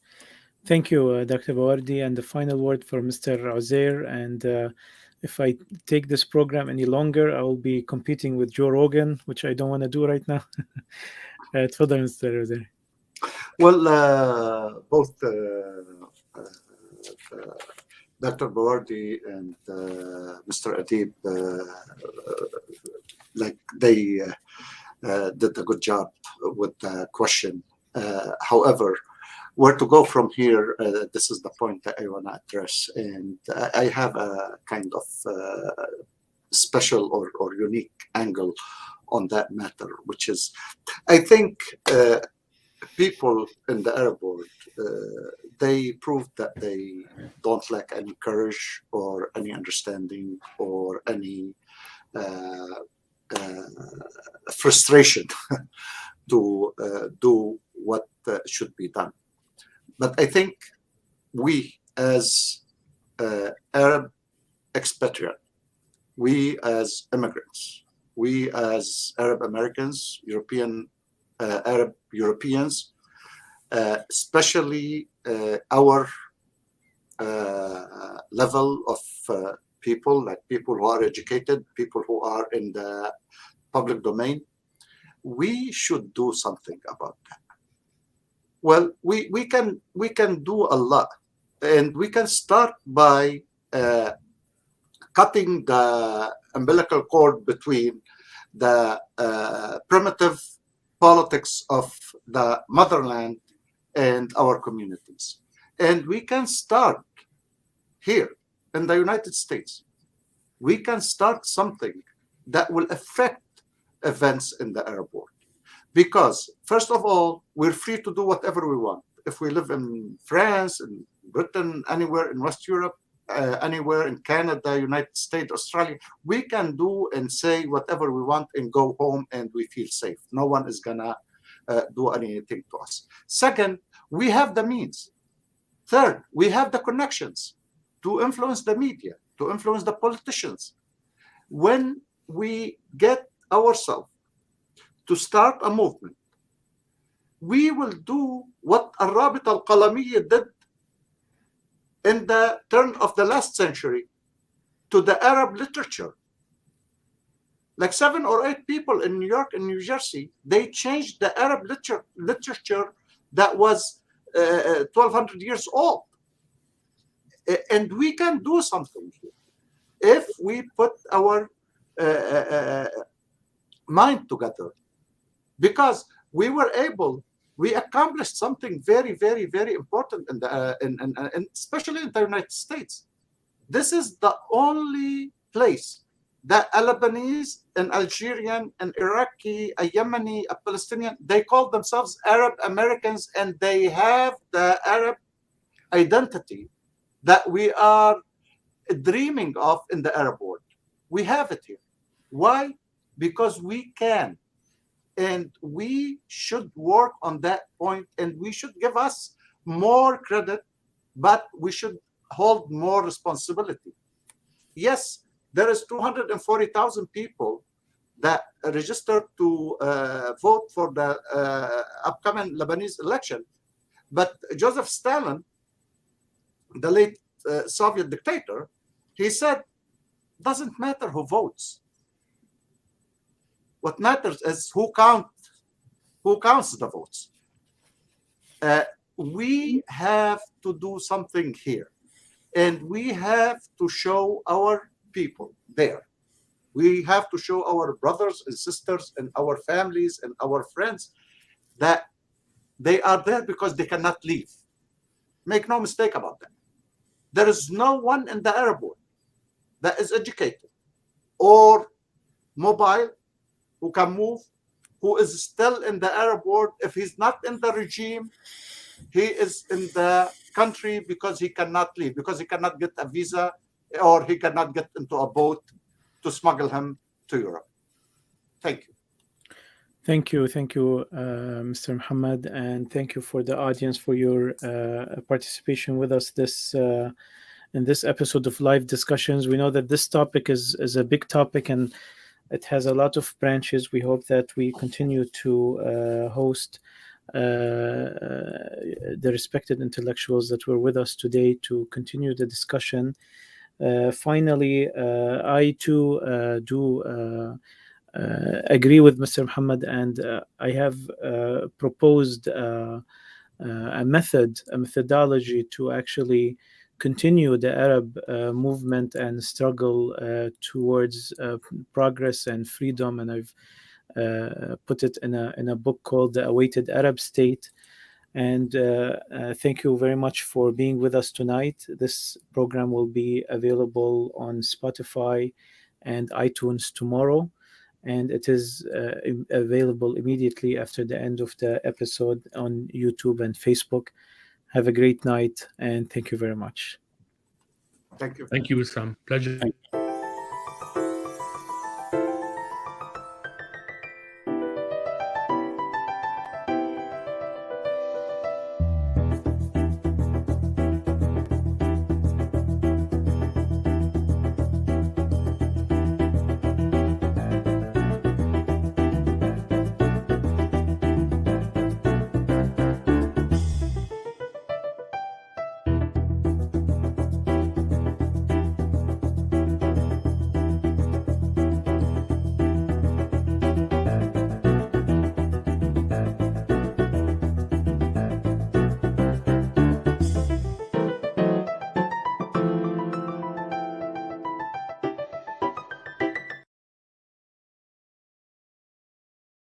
Thank you, Dr. Bawardi. And the final word for Mr. Uzair. And if I take this program any longer, I will be competing with Joe Rogan, which I don't want to do right now. تفضل Mr. Uzair. Well, both Dr. Bawardi and Mr. Adib, they did a good job with the question. However, where to go from here, this is the point that I want to address. And I have a kind of special or unique angle on that matter, which is, I think people in the Arab world, they proved that they don't lack any courage or any understanding or any frustration to do what should be done. But I think we as Arab expatriate, we as immigrants, we as Arab Americans, Arab Europeans, especially our level of people, like people who are educated, people who are in the public domain, we should do something about that. Well, we can do a lot, and we can start by cutting the umbilical cord between the primitive politics of the motherland and our communities. And we can start here in the United States. we can start something that will affect events in the Arab world. Because, first of all, we're free to do whatever we want. If we live in France, in Britain, anywhere in West Europe, anywhere in Canada, United States, Australia, we can do and say whatever we want and go home and we feel safe. No one is gonna do anything to us. Second, we have the means. Third, we have the connections to influence the media, to influence the politicians. When we get ourselves to start a movement, we will do what Al-Rabita Al-Qalamiyya did in the turn of the last century to the Arab literature. Like 7 or 8 people in New York and New Jersey, they changed the Arab literature that was 1,200 years old. And we can do something here if we put our mind together. Because we accomplished something very, very, very important in the, especially in the United States. This is the only place that a Lebanese, an Algerian, an Iraqi, a Yemeni, a Palestinian, they call themselves Arab Americans, and they have the Arab identity that we are dreaming of in the Arab world. We have it here. Why? Because we can. And we should work on that point, and we should give us more credit, but we should hold more responsibility. Yes, there is 240,000 people that registered to vote for the upcoming Lebanese election. But Joseph Stalin, the late Soviet dictator, he said, doesn't matter who votes. What matters is who counts the votes. We have to do something here, and we have to show our people there. We have to show our brothers and sisters and our families and our friends that they are there because they cannot leave. Make no mistake about that. There is no one in the Arab world that is educated or mobile, who can move, who is still in the Arab world. If he's not in the regime, he is in the country because he cannot leave, because he cannot get a visa or he cannot get into a boat to smuggle him to Europe. Thank you. Thank you, Mr. Muhammad, and thank you for the audience for your participation with us in this episode of Live Discussions. We know that this topic is a big topic and it has a lot of branches. We hope that we continue to host the respected intellectuals that were with us today to continue the discussion. Finally, I too do agree with Mr. Muhammad, and I have proposed a methodology to actually continue the Arab movement and struggle towards progress and freedom. And I've put it in a book called The Awaited Arab State. And thank you very much for being with us tonight. This program will be available on Spotify and iTunes tomorrow. And it is available immediately after the end of the episode on YouTube and Facebook. Have a great night, and thank you very much. Thank you. Thank you, Wissam. Pleasure.